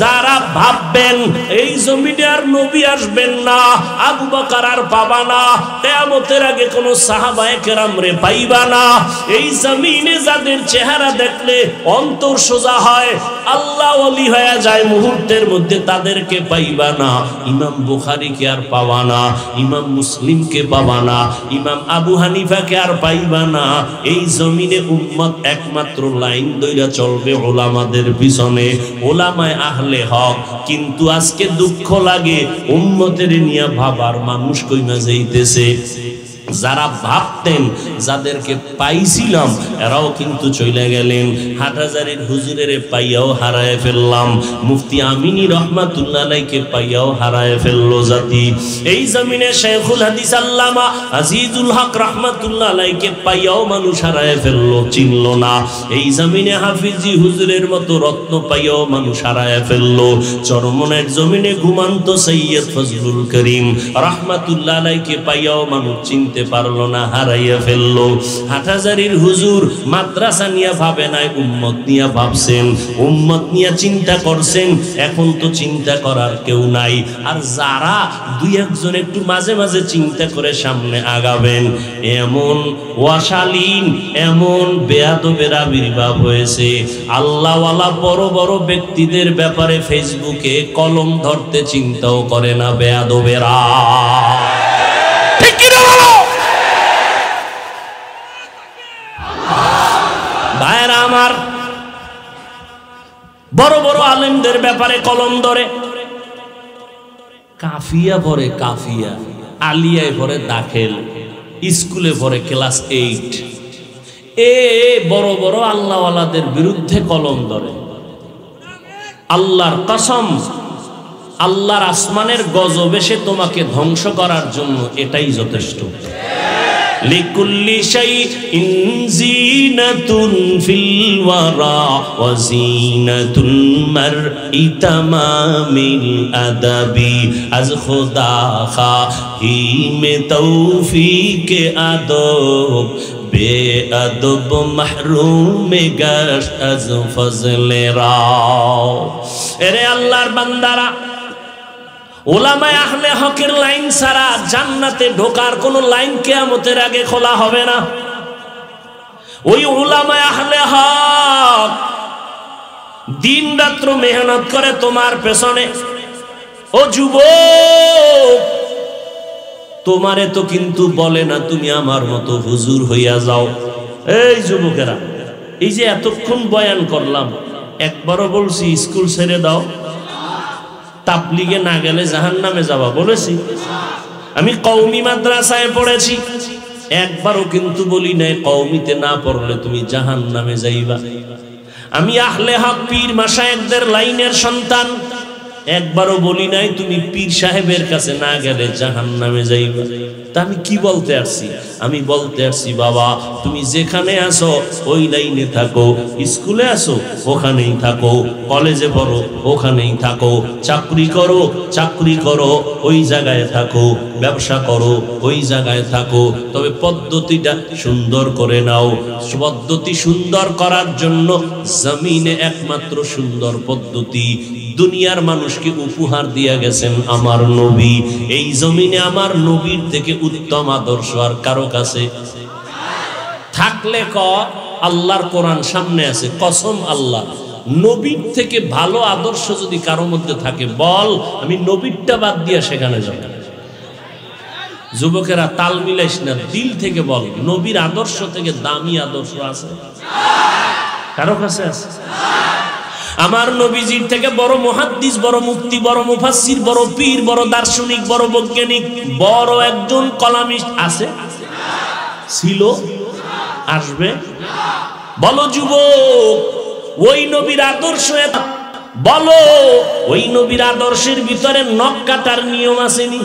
যারা ভাববেন এই জমিনে আর নবী আসবেন না, আবু বকর আর পাবা না, কিয়ামতের আগে কোন সাহাবায়ে কেরাম রে পাইবা না, এই জমিনে যাদের চেহারা দেখলে অন্তর সোজা হয়, আল্লাহ ওলি হয়ে যায় মুহূর্তের মধ্যে, তাদেরকে পাইবা না। ইমাম বুখারীকে আর পাবা না, ইমাম মুসলিমকে পাবা না, ইমাম আবু হানিফাকে আর পাইবা না। এই জমিনে উম্মত একমাত্র লাইন ধইরা চলবে ওলামাদের পিছনে, ওলামায়ে আহলে হক। কিন্তু আজকে দুঃখ লাগে, উম্মতের নিয়ে ভাবার মানুষ কইমা যাইতেছে। যারা ভাবতেন, যাদেরকে পাইছিলাম, এরাও কিন্তু চলে গেলেন। হাটহাজারীর হুজুরের পাইয়াও হারায় ফেললাম, মুফতি আমিনী রহমাতুল্লাহ আলাইহিকে পাইয়াও হারায় ফেললো জাতি। এই জমিনে শেখুল হাদিস আল্লামা আজিজুল হক রহমাতুল্লাহ আলাইহিকে পাইয়াও মানুষ হারায় ফেললো, চিনল না। এই জমিনে হাফিজি হুজুরের মতো রত্ন পাইয়াও মানুষ হারায় ফেললো। চরমনের জমিনে ঘুমান্ত সৈয়দ ফজলুল করিম রহমাতুল্লাহ আলাইহিকে পাইয়াও মানুষ চিনতে পারলো না, হারাইয়া ফেললো। হাটহাজারীর হুজুর মাদ্রাসা নিয়ে ভাবে নাই, উম্মত নিয়ে ভাবছেন, উম্মত নিয়ে চিন্তা করছেন। এখন তো চিন্তা করার কেউ নাই। আর যারা দুই একজন একটু মাঝে মাঝে চিন্তা করে সামনে আগাবেন, এমন ওয়াশালীন, এমন বেয়াদবের আবির্ভাব হয়েছে। আল্লাহওয়ালা বড় বড় ব্যক্তিদের ব্যাপারে ফেসবুকে কলম ধরতে চিন্তাও করে না বেয়াদবেরা। ভাইরা আমার, বড় বড় আলেমদের ব্যাপারে কলম ধরে, কাফিয়া পড়ে, কাফিয়া আলিয়ায় পড়ে দাখিল, স্কুলে পড়ে ক্লাস 8। এ বড় বড় আল্লাহওয়ালাদের বিরুদ্ধে কলম ধরে। আল্লাহর কসম, আল্লাহর আসমানের গজব এসে তোমাকে ধ্বংস করার জন্য এটাই যথেষ্ট। লিকুল্লি শাইইন জিনাতুন ফিল ওয়ারা ওয়া জিনাতুল মারই তামামিল আদাবি আজ খুদা খাহিমে তৌফিকে আদব বেআদব মাহরুম গাশত আজ ফজলে রাও। এরে আল্লাহর বান্দারা, ওলামায়ে আহলে হকের লাইন ছাড়া জান্নাতে ঢোকার কোন লাইন কিয়ামতের আগে খোলা হবে না। ওই ওলামায়ে আহলে হক দিন রাত্র মেহনত করে তোমার পেছনে। ও যুবক, তোমারে তো কিন্তু বলে না তুমি আমার মতো হুজুর হইয়া যাও। এই যুবকেরা, এই যে এতক্ষণ বয়ান করলাম, একবারও বলছি স্কুল ছেড়ে দাও, তাবলীগে না গেলে জাহান্নামে যাবা বলেছি? আমি কওমি মাদ্রাসায় পড়েছি, একবারও কিন্তু বলি নাই কওমিতে না পড়লে তুমি জাহান্নামে যাইবা। আমি আহলে হক পীর মাশায়েখদের লাইনের সন্তান, একবারও বলি নাই তুমি পীর সাহেবের কাছে না গেলে জাহান্নামে যাইবা। তা আমি কি বলতে আসছি? আমি বলতে আসছি বাবা তুমি যেখানে আসো ওই লাইনে থাকো, স্কুলে আসো ওখানেই থাকো, কলেজে পড়ো ওখানেই থাকো, চাকরি করো ওই জায়গায় থাকো, ব্যবসা করো ওই জায়গায় থাকো, তবে পদ্ধতিটা সুন্দর করে নাও। পদ্ধতি সুন্দর করার জন্য জমিনে একমাত্র সুন্দর পদ্ধতি দুনিয়ার মানুষকে উপহার দিয়া গেছেন আমার নবী। এই জমিনে আমার নবীর থেকে উত্তম আদর্শ আর কারো কাছে থাকলে ক আল্লাহর কোরআন সামনে আছে, কসম আল্লাহ নবীর থেকে ভালো আদর্শ যদি কারো মধ্যে থাকে বল, আমি নবীরটা বাদ দিয়া সেখানে যাব। যুবকেরা তাল মিলাইস না, দিল থেকে বল নবীর আদর্শ থেকে দামি আদর্শ আছে কারো কাছে আছে? আমার নবীজির থেকে বড় মুহাদ্দিস, বড় মুফতি, বড় মুফাসসির, বড় পীর, বড় দার্শনিক, বড় বৈজ্ঞানিক, বড় একজন কলামিস্ট আছে? ছিল? আসবে? বলো যুবক ওই নবীর আদর্শ, বলো ওই নবীর আদর্শের ভিতরে নখ কাটার নিয়ম আসেনি?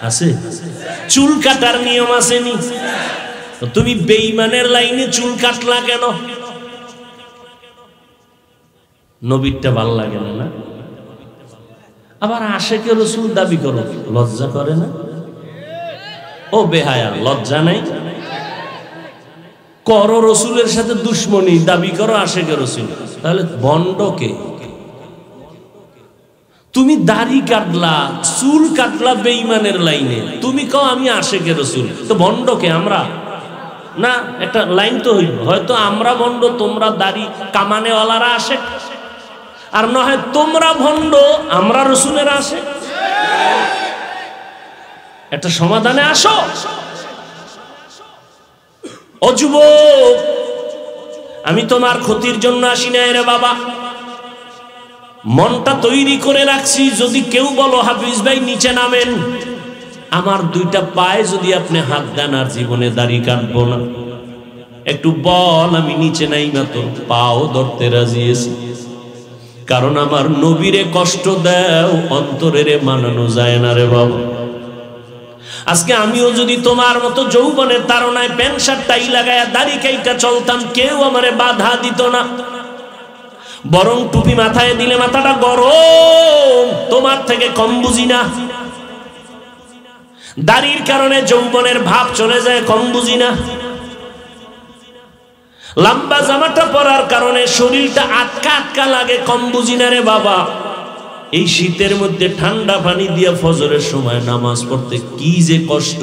আছে? চুল কাটার নিয়ম আসেনি? তুমি বেঈমানের লাইনে চুল কাটলা কেন? নবীরটা ভাল লাগে না? আবার আশেকে রসুল দাবি করো, লজ্জা করে না? ও বেহায়া, লজ্জা নাই? করো রসুলের সাথে দুশ্মনী, দাবি করো আশেকে রসুল, তাহলে ভণ্ডকে। তুমি দাড়ি কাটলা, চুল কাটলা বেঈমানের লাইনে, তুমি কও আমি আশেকে রসুল, তো ভণ্ডকে আমরা না? একটা লাইন তো হইল, হয়তো আমরা ভণ্ড, তোমরা দাড়ি কামানেওয়ালারা আসে, আর না হয় তোমরা ভণ্ড আমরা রসুলের আসে। একটা সমাধানে আসো। ও যুবক আমি তোমার ক্ষতির জন্য আসি নাই রে বাবা, মনটা তৈরি করে রাখছি। যদি কেউ বলো হাফিজ ভাই নিচে নামেন, আমার দুইটা পায়ে যদি আপনি হাত দেন আর জীবনে দাড়ি কাটবো না। একটু বল আমি নিচে নাই না, তোর পাও ধরতে রাজি আছি, কারণ আমার নবীরে কষ্ট দাও অন্তরেরে মানানো যায় না রে বাবা। আজকে আমিও যদি তোমার মতো যৌবনের তাড়নায় প্যান্ট শার্ট টাই লাগায়া দাড়ি কাইটা চলতাম, কেউ আমারে বাধা দিত না, বরং টুপি মাথায় দিলে মাথাটা গরম, তোমার থেকে কম বুঝি না। দাড়ির কারণে যৌবনের ভাব চলে যায়, কম বুঝি না। লম্বা জামাটা পরার কারণে শরীরটা আটকা আটকা লাগে, কম বুঝি না রে বাবা। এই শীতের মধ্যে ঠান্ডা পানি দিয়ে ফজরের সময় নামাজ পড়তে কি যে কষ্ট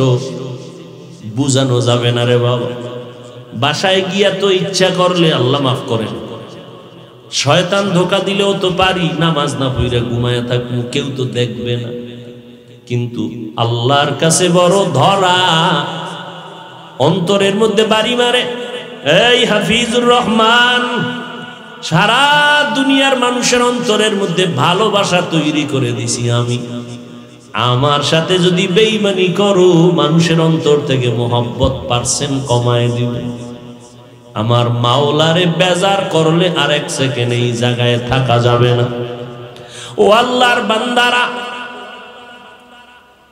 বুঝানো যাবে না রে বাবা। বাসায় গিয়া তো ইচ্ছা করলে আল্লাহ মাফ করেন, শয়তান ধোকা দিলেও তো পারি নামাজ না পড়ে ঘুমায়া থাকবো, কেউ তো দেখবে না। কিন্তু আল্লাহর কাছে বড় ধরা, অন্তরের মধ্যে বাড়ি মারে। এই হাফিজুর রহমান, সারা দুনিয়ার মানুষের অন্তরের মধ্যে ভালোবাসা তৈরি করে দিছি আমি। আমার সাথে যদি বেঈমানি করো, মানুষের অন্তর থেকে মোহাব্বত % কমায় দিবে। আমার মাওলারে বেজার করলে আর এক সেকেন্ড এই জায়গায় থাকা যাবে না। ও আল্লাহর বান্দারা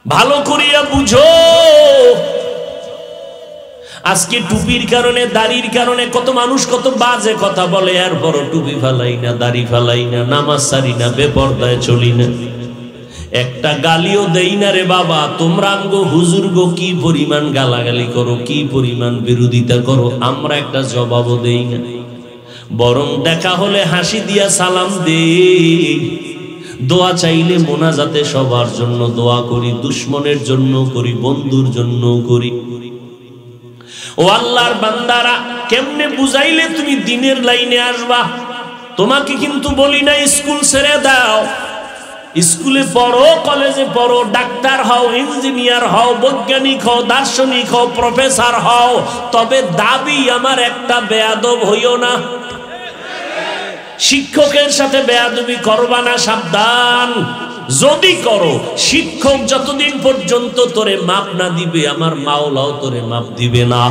ভালো করিয়া বুঝো, আজকে টুপির কারণে দাড়ির কারণে কত মানুষ কত বাজে কথা বলে, এরপরও টুপি ফালাই না, দাড়ি ফালাই না, নামাজ সারি না, বেপরদায় চলি না, একটা গালিও দেই না রে বাবা। তোমরা আমগো হুজুর গো কি পরিমাণ গালাগালি করো, কি পরিমাণ বিরোধিতা করো, আমরা একটা জবাবও দেই না, বরং দেখা হলে হাসি দিয়া সালাম দেই। দোয়া চাইলে মোনাজাতে সবার জন্য দোয়া করি, দুশ্মনের জন্য করি, বন্ধুর জন্য করি। ও আল্লাহর বান্দারা, কেমনে বুঝাইলে তুমি দিনের লাইনে আসবা? তোমাকে কিন্তু বলি না স্কুল ছেড়ে দাও, স্কুলে পড়ো, কলেজে পড়ো, ডাক্তার হও, ইঞ্জিনিয়ার হও, বৈজ্ঞানিক হও, দার্শনিক হও, প্রফেসর হও, তবে দাবি আমার একটা বেয়াদব হইও না। শিক্ষকের সাথে বেয়াদবি করবা না, সাবধান। যদি করো, শিক্ষক যতদিন পর্যন্ত তোরে মাপ না দিবে আমার মাওলাও তোরে মাপ দিবে না।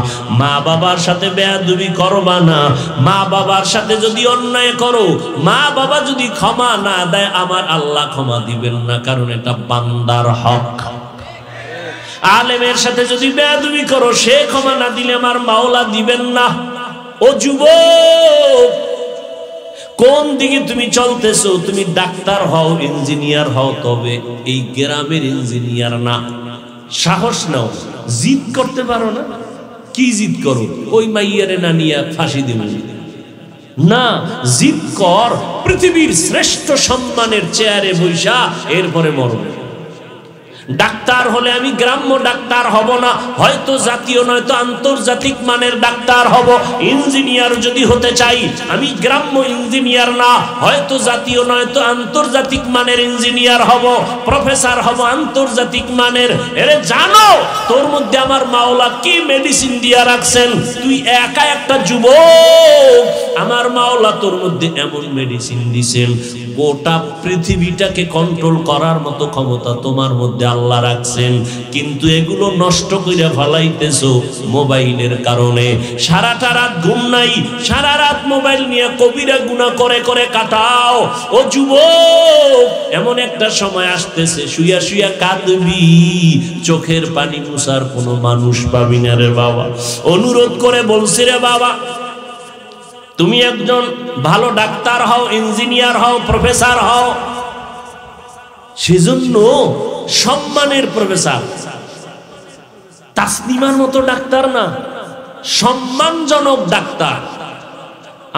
মা বাবার সাথে বেয়াদবি করবা না। মা বাবার সাথে যদি অন্যায় করো, মা বাবা যদি ক্ষমা না দেয় আমার আল্লাহ ক্ষমা দিবেন না, কারণ এটা বান্দার হক। আলেমের সাথে যদি বেয়াদবি করো, সে ক্ষমা না দিলে আমার মাওলা দিবেন না। ও যুবক, কোন দিকে তুমি চলতেছো? তুমি ডাক্তার হও, ইঞ্জিনিয়ার হও, তবে এই গ্রামের ইঞ্জিনিয়ার না। সাহস নাও, জিদ করতে পারো না? কি জিদ করো? ওই মাইয়ারে না নিয়ে ফাঁসি দিব না, জিদ কর পৃথিবীর শ্রেষ্ঠ সম্মানের চেয়ারে বৈশা, এরপরে মরবে। ডাক্তার হলে আমি গ্রাম্য ডাক্তার হব না, হয়তো জাতীয় নয়তো আন্তর্জাতিক মানের ডাক্তার হব। ইঞ্জিনিয়ার যদি হতে চাই, আমি গ্রাম্য ইঞ্জিনিয়ার না, হয়তো জাতীয় নয়তো আন্তর্জাতিক মানের ইঞ্জিনিয়ার হব। প্রফেসর হব আন্তর্জাতিক মানের। এরে জানো তোর মধ্যে আমার মাওলা কি মেডিসিন দিয়া রাখছেন? তুই একা একটা যুবক, আমার মাওলা তোর মধ্যে এমন মেডিসিন দিছেন, গোটা পৃথিবীটাকে কন্ট্রোল করার মতো ক্ষমতা তোমার মধ্যে আল্লাহ রাখছেন। কিন্তু এগুলো নষ্ট করে ফেলাইতেছো মোবাইলের কারণে। সারাটা রাত ঘুম নাই, সারা রাত মোবাইল নিয়ে কবিরা গুনাহ করে করে কাটাও। ও যুবক, এমন একটা সময় আসতেছে শুইয়া শুইয়া কাঁদবি, চোখের পানি মুছার কোনো মানুষ পাবি না রে বাবা। অনুরোধ করে বলছি রে বাবা, তুমি একজন ভালো ডাক্তার হও, ইঞ্জিনিয়ার হও, প্রফেসর হও, সেজন্য সম্মানের প্রফেসর, তাসনিমার মতো ডাক্তার না, সম্মানজনক ডাক্তার।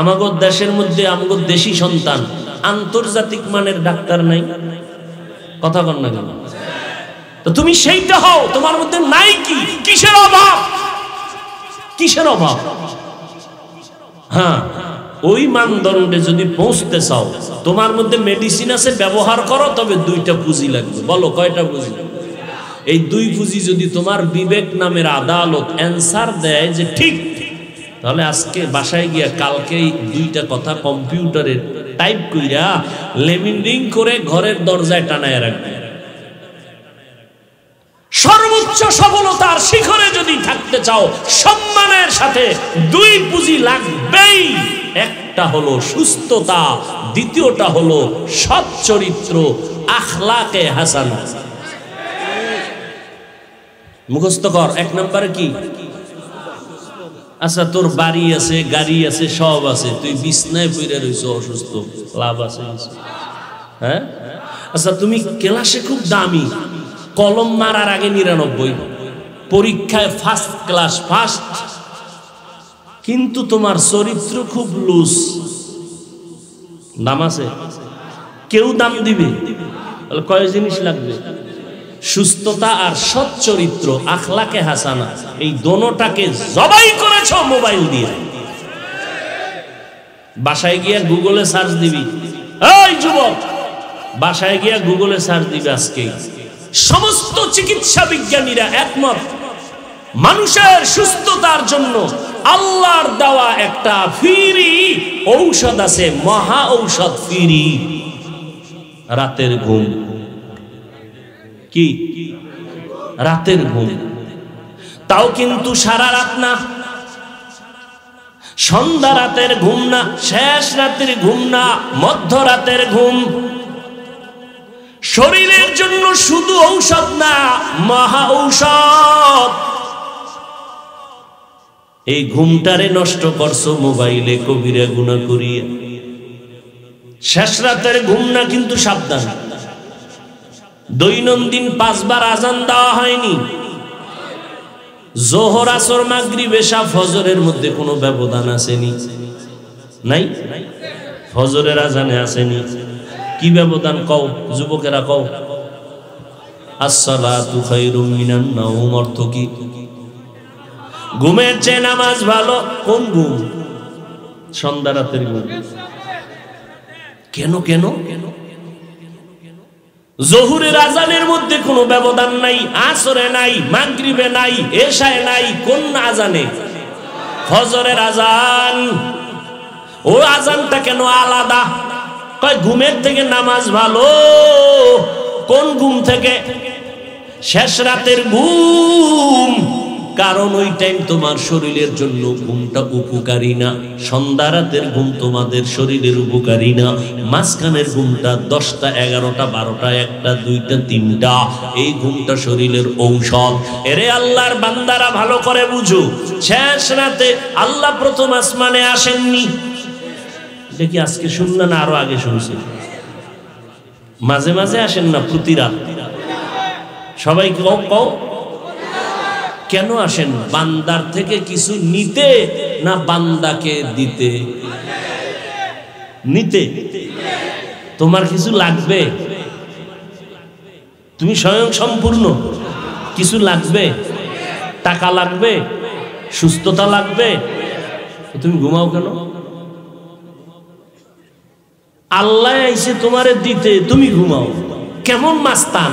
আমাগো দেশের মধ্যে আমাগো দেশি সন্তান আন্তর্জাতিক মানের ডাক্তার নাই, কথা কন না কেন? তো তুমি সেইটা হও, তোমার মধ্যে নাই কি? কিসের অভাব? কিসের অভাব? হ্যাঁ, ওই মানদণ্ডে যদি পৌঁছতে চাও, তোমার মধ্যে মেডিসিন আছে, ব্যবহার করো, তবে দুইটা পুঁজি লাগবে। বলো কয়টা পুঁজি? এই দুই পুঁজি যদি তোমার বিবেক নামের আদালত অ্যান্সার দেয় যে ঠিক, তাহলে আজকে বাসায় গিয়া কালকে এই দুইটা কথা কম্পিউটারে টাইপ কইরা লেমিনিং করে ঘরের দরজায় টানায় রাখবে। সর্বোচ্চ সফলতার শিখরে যদি থাকতে চাও, সম্মানের সাথে দুই পুঁজি লাগবেই। একটা হলো সুস্থতা, দ্বিতীয়টা হলো সৎ চরিত্র, আখলাকে হাসানা। মুখস্থ কর। এক নম্বরে কি? আচ্ছা, তোর বাড়ি আছে, গাড়ি আছে, সব আছে, তুই বিছনায় পড়ে রইছো অসুস্থ, লাভ আছে? হ্যাঁ। আচ্ছা, তুমি ক্লাসে খুব দামি, কলম মারার আগে 99, পরীক্ষায় ফার্স্ট ক্লাস ফার্স্ট, কিন্তু তোমার চরিত্র খুব লুজ, দাম আছে? কেউ দাম দিবে? কয় জিনিস লাগবে? সুস্থতা আর সৎ চরিত্র, আখলাকে হাসানা। এই দোনোটাকে জবাই করেছো মোবাইল দিয়ে। বাসায় গিয়া গুগলে সার্চ দিবি, এই যুবক, বাসায় গিয়া গুগলে সার্চ দিবি। আজকে সমস্ত চিকিৎসা বিজ্ঞানীরা একমত, মানুষের সুস্থতার জন্য আল্লাহর দেওয়া একটা ফ্রি ঔষধ আছে, মহা ঔষধ ফ্রি, রাতের ঘুম। কি? রাতের ঘুম। তাও কিন্তু সারা রাত না, সন্ধ্যা রাতের ঘুম না, শেষ রাতের ঘুম না, মধ্যরাতের ঘুম। শরীরের জন্য শুধু ঔষধ না, মহা ঔষধ। এই ঘুমটারে নষ্ট করছো মোবাইলে কবিরা গুনাহ করিয়া। শেষ রাতের ঘুম না, কিন্তু সাবধান, দৈনন্দিন 5 বার আজান দেওয়া হয়নি। জোহর, আসর, মাগরিব, এশা, ফজরের মধ্যে কোনো ব্যবধান আসেনি? নাই। ফজরের আজানে আসেনি। কি ব্যবধান কও যুবকেরা, কও। আসসালাতু খায়রুম মিনান নাওম অর্থ কি? ঘুমের চেয়ে নামাজ ভালো। কোন ঘুম? সন্ধ্যা রাতের ঘুম। কেন কেন? জোহরের আজানের মধ্যে কোনো ব্যবধান নাই, আসরে নাই, মাগরিবে নাই, এশায় নাই। কোন আজানে? ফজরের আজান। ও আজানটা কেন আলাদা? কয় ঘুমের থেকে নামাজ ভালো। কোন ঘুম থেকে? শেষ রাতের ঘুম। কারণ ওই টাইম তোমার শরীরের জন্য ঘুমটা উপকারী না। সন্ধ্যা রাতের ঘুম তোমাদের শরীরের উপকারী না। মাঝখানের ঘুমটা 10টা 11টা 12টা 1টা 2টা 3টা, এই ঘুমটা শরীরের ঔষধ। এরে আল্লাহর বান্দারা ভালো করে বুঝো, শেষ রাতে আল্লাহ প্রথম আসমানে আসেননি। এটা কি আজকে শুনলেন না আরো আগে শুনছি? মাঝে মাঝে আসেন না প্রতি রাত? সবাই কও কেন আসেন? বান্দার থেকে কিছু নিতে না বান্দাকে দিতে? নিতে। তোমার কিছু লাগবে? তুমি স্বয়ং সম্পূর্ণ, কিছু লাগবে? টাকা লাগবে? সুস্থতা লাগবে? তুমি ঘুমাও কেন? আল্লাহ আইছে তোমারে দিতে, তুমি ঘুমাও। কেমন মাস্তান!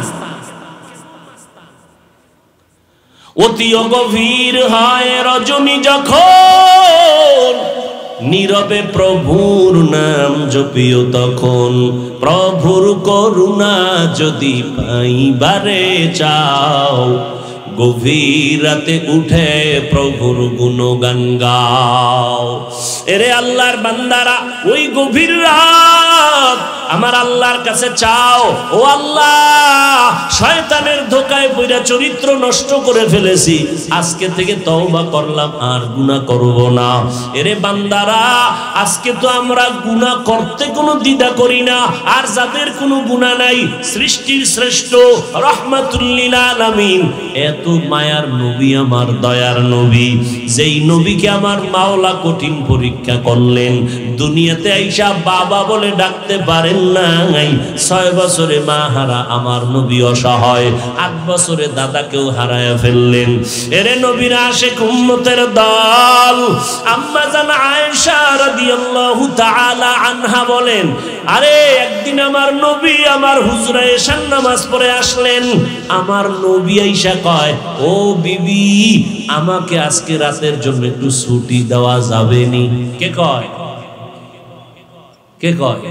অতি গভীর হয় রজনী যখন, নীরবে প্রভুর নাম জপিও তখন। প্রভুর করুণা যদি পাইবারে চাও, গভীর রাতে উঠে প্রভুর গুণগান গাও। এরে আল্লাহর বান্দারা, ওই গভীর রাত আমার আল্লাহর কাছে চাও, ও আল্লাহ শয়তানের ধোকায় পড়ে চরিত্র নষ্ট করে ফেলেছি, আজকে থেকে তওবা করলাম, আর গুনাহ করব না। এরে বান্দারা, আজকে তো আমরা গুনাহ করতে কোনো দ্বিধা করি না। আর যাদের কোনো গুনাহ নাই, সৃষ্টির শ্রেষ্ঠ রাহমাতুল লিল আলামিন, এত মায়ার নবী, আমার দয়ার নবী, যেই নবীকে আমার মাওলা কঠিন পরীক্ষা করলেন। দুনিয়াতে আইসা বাবা বলে ডাকতে পারেন নাই। 6 বছরে মা হারা আমার নবী অসহায়, 8 বছরে দাদাকেও হারায় ফেললেন। এরে নবীর আশিক উম্মতের দল আম্মা জান আয়েশা রাদিয়াল্লাহু তাআলা আনহা বলেন, আরে একদিন আমার নবী আমার হুজরায় এশার নামাজ পড়ে আসলেন। আমার নবী আয়েশা কয়, ও বিবি, আমাকে আজকে রাতের জন্য একটু ছুটি দেওয়া যাবে নি? কে কয়? কে কয়?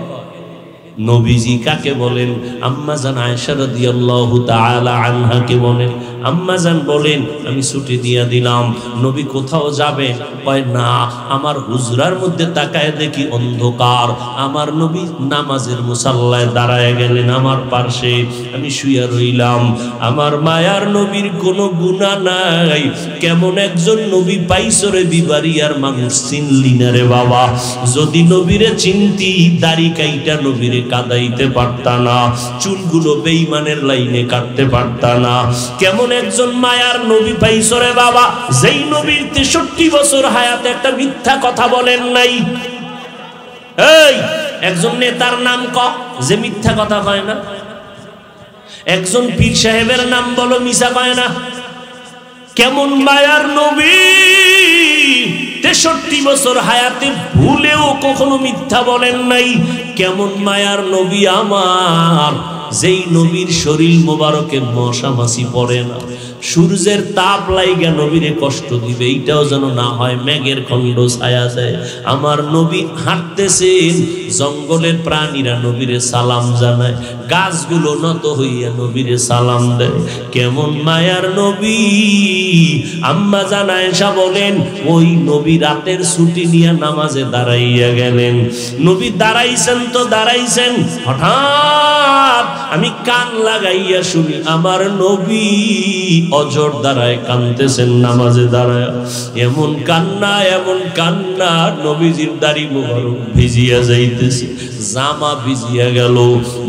নবীজি কাকে বলেন? আম্মা জান আয়েশা রাদিয়াল্লাহু তাআলা আনহাকে বলেন। আম্মা জান বলেন, আমি ছুটি দিয়ে দিলাম। নবী কোথাও যাবে? কয় না, আমার হুজরার মধ্যে তাকায় দেখি অন্ধকার। আমার নবী নামাজের মুসাল্লায় দাঁড়ায় গেলেন আমার পাশে, আমি শুয়ে রইলাম। আমার মায়ার নবীর কোনো গুনাহ নাই। কেমন একজন নবী পাইছো রে বিবারিয়ার মানুষ, চিনলি না রে বাবা। যদি নবীরে চিনতি, দাড়ি কাইটা নবীরে কাদাইতে পারতা না, চুলগুলো বেঈমানের লাইনে কাটতে পারতা না। কেমন একজন মায়ার নবী পাইছো রে বাবা, যেই নবীর 63 বছর হায়াতে একটা মিথ্যা কথা বলেন নাই। এই একজন নেতার নাম ক যে মিথ্যা কথা কয় না। একজন পীর সাহেবের নাম বলো, মিছা কয় না। কেমন মায়ার নবী, 63 বছর হায়াতে ভুলেও কখনো মিথ্যা বলেন নাই। কেমন মায়ার নবী আমার, যেই নবীর শরীর মোবারকে মশা মাছি পড়ে না, সূর্যের তাপ লাইগা নবীরে কষ্ট দিবে এইটাও যেন না হয়, মেঘের খণ্ড ছায়া দেয়। আমার নবী হাঁটতেছেন, জঙ্গলের প্রাণীরা নবীরে সালাম জানায়, গাছগুলো নত হইয়া নবীরে সালাম দেয়। কেমন মায়ার নবী! আম্মা জান আয়েশা বলেন, ওই নবী রাতের ছুটি নিয়ে নামাজে দাঁড়াইয়া গেলেন। নবী দাঁড়াইছেন তো দাঁড়াইছেন, হঠাৎ আমি কান লাগাইয়া শুনি আমার নবী অজর দাঁড়ায় কানতেছেন নামাজে দাঁড়ায়। এমন কান্না, এমন কান্না, নবীজির দাড়ি মোবারক ভিজিয়া যাইতেছে, জামা ভিজিয়া গেল,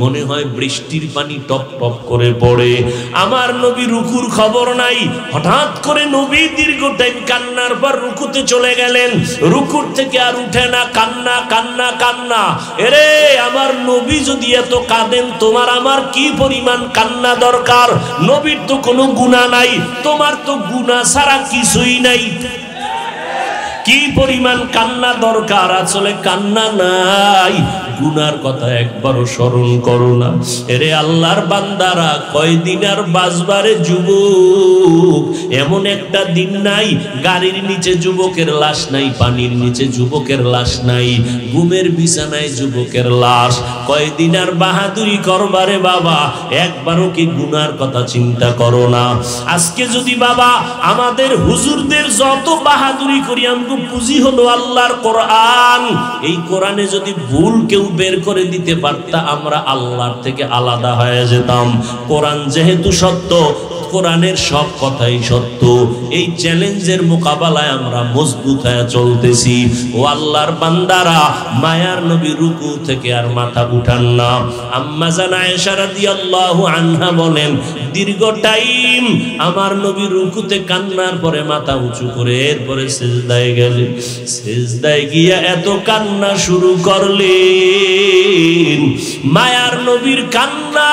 মনে হয় বৃষ্টির পানি টপ টপ করে পড়ে। আমার নবী রুকুর খবর নাই। হঠাৎ করে নবী দীর্ঘ টাইম কান্নার পর রুকুতে চলে গেলেন। রুকুর থেকে আর উঠে না, কান্না কান্না কান্না। এরে আমার নবী যদি এত কাঁদেন, তোমার আমার কি পরিমাণ কান্না দরকার? নবীর তো কোনো গুনাহ নাই, তোমার তো গুনাহ ছাড়া কিছুই নাই। কি পরিমাণ কান্না দরকার, আসলে কান্না নাই, গুনার কথা একবারও স্মরণ করো না। এরে আল্লাহর বান্দারা, কয়দিন আর বাঁচবারে যুবক? এমন একটা দিন নাই গাড়ির নিচে যুবকের লাশ নাই, পানির নিচে যুবকের লাশ নাই, ঘুমের বিছানায় যুবকের লাশ। কয়দিন আর বাহাদুরি করবারে বাবা? একবারও কি গুনার কথা চিন্তা করো না? আজকে যদি বাবা আমাদের হুজুরদের যত বাহাদুরি করি, আমগো পুঁজি হলো আল্লাহর কোরআন। এই কোরআনে যদি ভুল কেউ বের করে দিতে পারতা, আমরা আল্লাহর থেকে আলাদা হয়ে যেতাম। কোরআন যেহেতু সত্য, কোরআনের সব কথাই সত্য, এই চ্যালেঞ্জের মোকাবেলায় আমরা মজবুত হয়ে চলতেছি। ও আল্লাহর বান্দারা, মায়ার নবী রুকু থেকে আর মাথা উঠান না। আম্মা জান আয়েশা রাদিয়াল্লাহু আনহা বলেন, দীর্ঘ টাইম আমার নবী রুকুতে কান্নার পরে মাথা উঁচু করে এরপরে সিজদায় গেলেন। সিজদায় গিয়া এত কান্না শুরু করলেন, মায়ার নবীর কান্না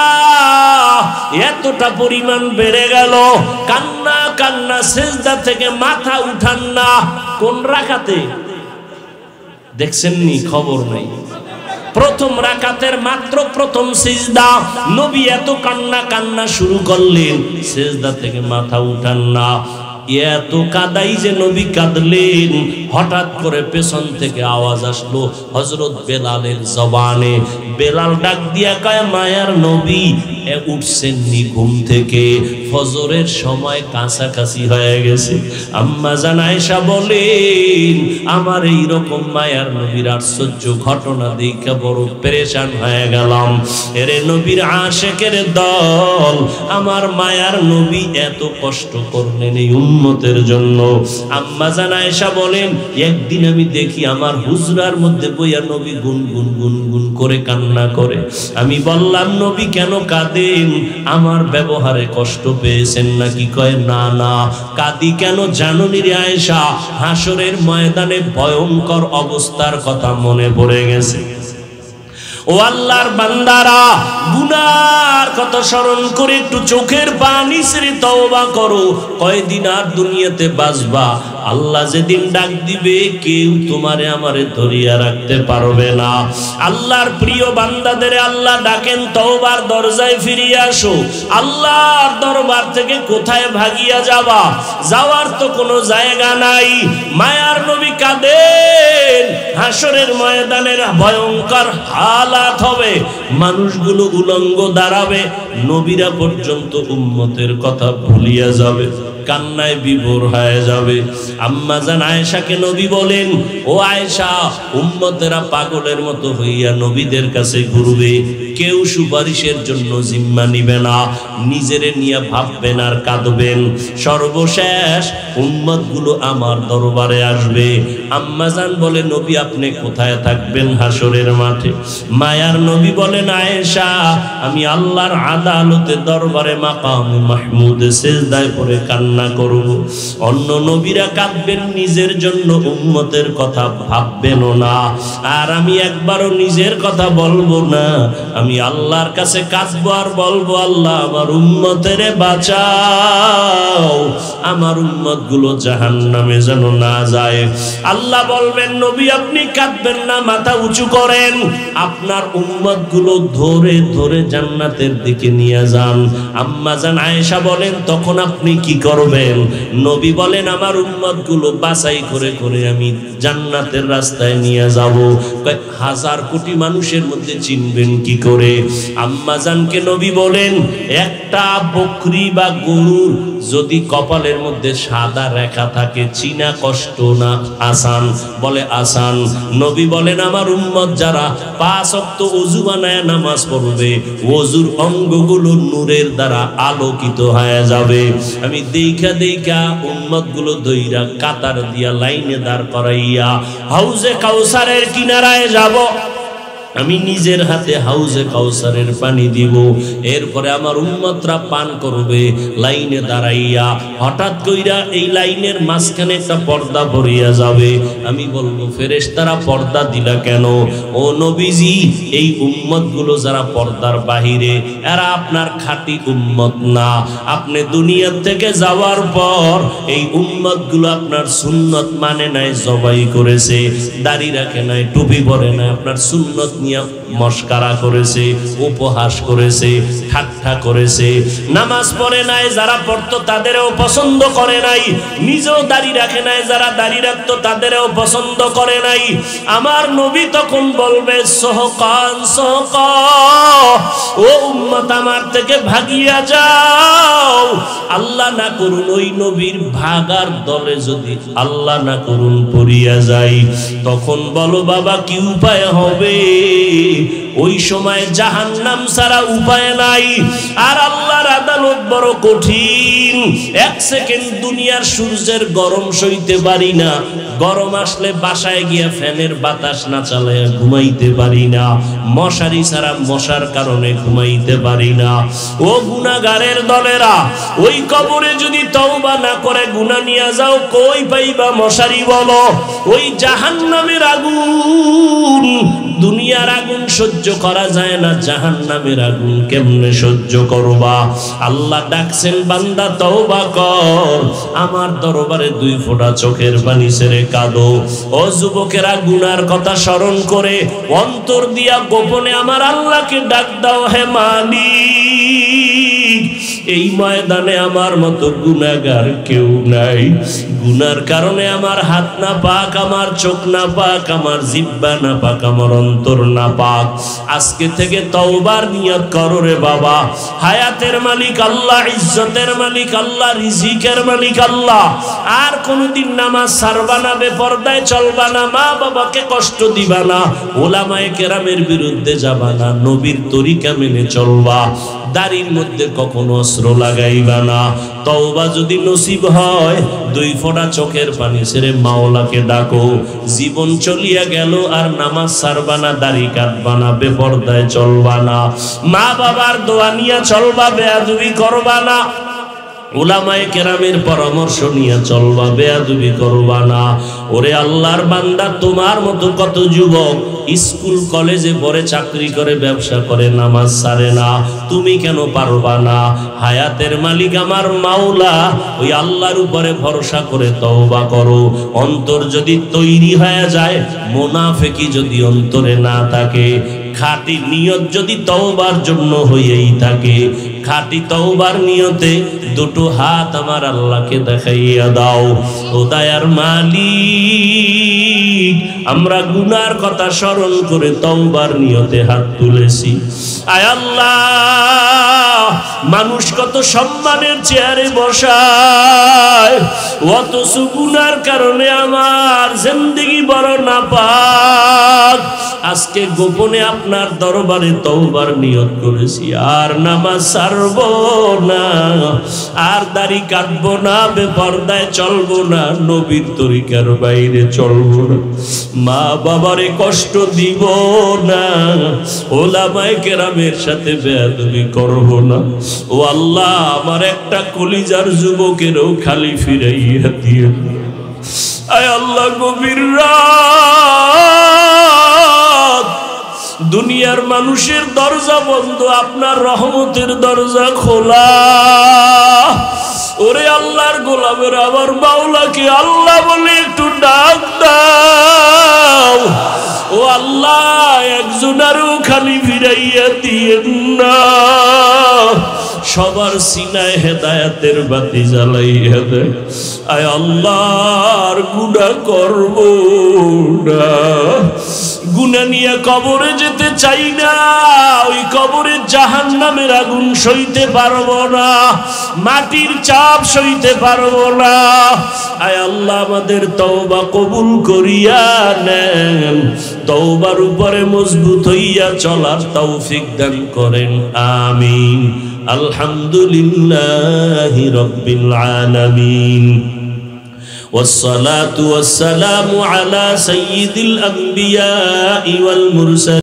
এতটা পরিমাণ বেড়ে গেল, কান্না কান্না, সিজদা থেকে মাথা উঠান না। কোন রাকাতে দেখছেননি? খবর নাই। প্রথম রাকাতের মাত্র প্রথম সিজদা, নবী এত কান্না কান্না শুরু করলেন, সিজদা থেকে মাথা উঠান না। এত কাদাই যে নবী কাঁদলেন, হঠাৎ করে পেছন থেকে আওয়াজ আসলো হযরত বেলালের জবানে। বেলাল ডাক দিয়া কয়, মায়ার নবী উঠছেন নি ঘুম থেকে? ফজরের সময় কাছাকাছি হয়ে গেছে। আম্মা জান আয়েশা বলেন, আমার এই রকম মায়ার নবীর আশ্চর্য ঘটনা দেখে বড় পেরেশান হয়ে গেলাম। এরে নবীর আশেকের দল, আমার মায়ার নবী এত কষ্ট করলেন এই উম্মতের জন্য। আম্মা জান আয়েশা বলেন, একদিন আমি দেখি আমার হুজরার মধ্যে বইয়া নবী গুনগুন গুনগুন করে কান্না করে। আমি বললাম, নবী কেন কাঁদেন? আমার ব্যবহারে কষ্ট পেয়েছেন নাকি? কয়, না না, কাঁদি কেন জানুনি রে আয়েশা? হাসরের ময়দানে ভয়ঙ্কর অবস্থার কথা মনে পড়ে গেছে। ও আল্লাহর বান্দারা, গুনার কথা স্মরণ করে একটু চোখের পানি ছেড়ে তওবা করো। কয়দিন আর দুনিয়াতে বাঁচবা? আল্লাহ যেদিন ডাক দিবে, কেউ তোমারে আমারে ধরিয়া রাখতে পারবে না। আল্লাহর প্রিয় বান্দাদের আল্লাহ ডাকেন, তওবার দরজায় ফিরিয়ে আসো। আল্লাহর দরবার থেকে কোথায় ভাগিয়া যাবা? যাওয়ার তো কোনো জায়গা নাই। মায়ার নবী কাঁদেন, হাসরের ময়দানের ভয়ঙ্কর হালাত হবে, মানুষগুলো উলঙ্গ দাঁড়াবে, নবীরা পর্যন্ত উম্মতের কথা ভুলিয়া যাবে, কান্নায় বিভোর হয়ে যাবে। আম্মা জান আয়েশাকে নবী বলেন, ও আয়েশা, উম্মতেরা পাগলের মতো হইয়া নবীদের কাছে ঘুরবে, কেউ সুপারিশের জন্য জিম্মা নিবে না, নিজেরে নিয়ে ভাববেন আর কাঁদবেন। সর্বশেষ উম্মতগুলো আমার দরবারে আসবে। আম্মা জান বলে, নবী আপনি কোথায় থাকবেন হাসরের মাঠে? মায়ার নবী বলেন, আয়েশা, আমি আল্লাহর আদালতে দরবারে মাকামে মাহমুদে সিজদায় পড়ে কান্না করব। অন্য নবীরা কাঁদবেন নিজের জন্য, উম্মতের কথা ভাববেন না। আর আমি একবারও নিজের কথা বলবো না, আমি আল্লাহর কাছে কাঁদবো আর বলবো, আল্লাহ আমার উম্মতেরে বাঁচাও, আমার উম্মত গুলো জাহান্নামে যেন না যায়। আল্লাহ বলবেন, নবী আপনি কাঁদবেন না, মাথা উঁচু করেন, আপনার উম্মত গুলো ধরে ধরে জান্নাতের দিকে নিয়ে যান। আম্মা জান আয়েশা বলেন, তখন আপনি কি করবেন? নবী বলেন, আমার উম্মত গুলো বাছাই করে করে আমি জান্নাতের রাস্তায় নিয়ে যাব। হাজার কোটি মানুষের মধ্যে চিনবেন কি করে? আম্মা জানকে নবী বলেন, একটা বকরি বা গরুর যদি কপালের মধ্যে সাদা রেখা থাকে, চিনা কষ্ট না আসান? বলে আসান। নবী বলেন, আমার উম্মত যারা 5 ওয়াক্ত ওযু বানায় নামাজ পড়বে, ওযুর অঙ্গগুলো নূরের দ্বারা আলোকিত হয়ে যাবে। আমি দেখা দেখা উম্মত গুলো দইরা কাতার দিয়া লাইনে দাঁড় করাইয়া হাউজে কাউসারের কিনারায় যাব। আমি নিজের হাতে হাউজে কাউসারের পানি দিব, এরপরে আমার উম্মতরা পান করবে লাইনে দাঁড়াইয়া। হঠাৎ কইরা এই লাইনের মাঝখানে একটা পর্দা পড়িয়া যাবে। আমি বলবো, ফেরেশতারা পর্দা দিলা কেন? ও নবীজি, এই উম্মতগুলো যারা পর্দার বাহিরে, এরা আপনার খাঁটি উম্মত না। আপনি দুনিয়া থেকে যাওয়ার পর এই উম্মতগুলো আপনার সুন্নত মানে নাই, জবাই করেছে, দাড়ি রাখে নাই, টুপি পরে নাই, আপনার সুন্নত নিয়ে মস্কারা করেছে, উপহাস করেছে, ঠাট্টা করেছে। নামাজ পড়ে নাই, যারা পড়তো তাদেরও পছন্দ করে নাই। নিজেও দাড়ি রাখে নাই, যারা দাড়ি রাখতো তাদেরও পছন্দ করে নাই। আমার নবী তখন বলবে, সহকান সহকা, ও উম্মত আমার থেকে ভাগিয়া যাও। আল্লাহ না করুন ওই নবীর ভাগার দলে যদি আল্লাহ না করুন পড়িয়া যাই, তখন বলো বাবা কি উপায় হবে? ওই সময় জাহান্নাম ছাড়া উপায় নাই। আর আল্লাহর আদালত বড় কঠিন। এক সেকেন্ড দুনিয়ার সূর্যের গরম সইতে পারি না, গরম আসলে বাসায় গিয়া ফ্যানের বাতাস না চালায় ঘুমাইতে পারি না, মশারি ছাড়া মশার কারণে ঘুমাইতে পারি না। ও গুনাহগারের দলেরা, ওই কবরে যদি তওবা না করে গুনাহ নিয়ে যাও, কই পাইবা মশারি বলো? ওই জাহান্নামের আগুন, দুনিয়ার আগুন সহ্য করা যায় না, জাহান্নামের আগুন কেমনে সহ্য করবা? আল্লাহ ডাকছেন, বান্দা তওবা কর, আমার দরবারে 2 ফোঁটা চোখের পানি ছেড়ে কাঁদো। ও যুবকেরা, গুনার কথা স্মরণ করে অন্তর দিয়া গোপনে আমার আল্লাহকে ডাক দাও, হে মালিক, এই ময়দানে আমার মতো গুনাহগার কেউ নাই। গুনার কারণে আমার হাত না পাক, আমার চোখ না পাক, আমার জিহ্বা না পাক, আমার অন্তর না পাক। আজকে থেকে তওবার নিয়ত করো রে বাবা। হায়াতের মালিক আল্লাহ, ইজ্জতের মালিক আল্লাহ, রিজিকের মালিক আল্লাহ। আর কোনদিন নামাজ ছাড়বা না, বেপরদায় চলবা না, মা বাবাকে কষ্ট দিবা না, ওলামায়ে কেরামের বিরুদ্ধে যাবা না, নবীর তরিকা মেনে চলবা, দাড়ির মধ্যে কখনো অস্ত্র লাগাইবা না। তওবা যদি নসিব হয়, 2 ফোঁটা চোখের পানি ছেড়ে মাওলাকে ডাকো। জীবন চলিয়া গেল আর নামাজ ছাড়বা না, দাড়ি কাটবা না, বেপরদায় চলবা না, মা বাবার দোয়া নিয়া চলবা, বেয়াদবি করবা না, উলামায়ে কেরামের পরামর্শ নিয়ে চলবা, বেয়াদবি করবা না। ওরে আল্লাহর বান্দা, তোমার মতো কত যুবক স্কুল কলেজে পড়ে, চাকরি করে, ব্যবসা করে, নামাজ ছাড়ে না, তুমি কেন পারবা না? হায়াতের মালিক আমার মাওলা, ওই আল্লাহর উপরে ভরসা করে তওবা করো। অন্তর যদি তৈরি হয়ে যায়, মুনাফিকি যদি অন্তরে না থাকে, খাঁটি নিয়ত যদি তওবার জন্য হয়েই থাকে, খাঁটি তওবার নিয়তে 2 হাত আমার আল্লাহকে দেখাইয়া দাও। ও দয়ার মালিক, আমরা গুনার কথা স্মরণ করে তওবার নিয়তে হাত তুলেছি। আয় আল্লাহ, মানুষ কত সম্মানের চেয়ারে বসায়, অথচ গুনার কারণে আমার জিন্দেগি বড় নাপাক। আজকে গোপনে আপনার দরবারে তওবার নিয়ত করেছি, আর নামাজ ছাড়বো না, আর দাড়ি কাটবো না, বেপরদায় চলবো না, নবীর তরিকার বাইরে চলবো না, মা বাবারে কষ্ট দিব না, ওলামায়ে কেরামের সাথে বেয়াদবি করবো না। ও আল্লাহ, আমার একটা কলিজার যুবকেরও খালি ফিরাইয়া দিয়ে। আয় আল্লাহ, গভীর রাত, দুনিয়ার মানুষের দরজা বন্ধ, আপনার রহমতের দরজা খোলা। ওরে আল্লাহর গোলামের আমার মাওলাকে আল্লাহ বলে একটু ডাক দাও। ও আল্লাহ, একজনারও খালি ফিরাইয়া দিয়েন না, সবার সিনায় হেদায়েতের বাতি জ্বালাইয়া দেয়। আয় আল্লাহর গুনাহ করব না, গুনাহ নিয়ে কবরে যেতে চাই না, ওই কবরে জাহান্নামের আগুন সইতে পারবো না, মাটির চাপ সইতে পারবো না। আয় আল্লাহ, আমাদের তওবা কবুল করিয়া নেন, তওবার উপরে মজবুত হইয়া চলার তৌফিক দান করেন, আমিন। আলহামদুলিল্লাহি রাব্বিল আলামিন, والصلاة والسلام على سيد الأنبياء والمرسلين।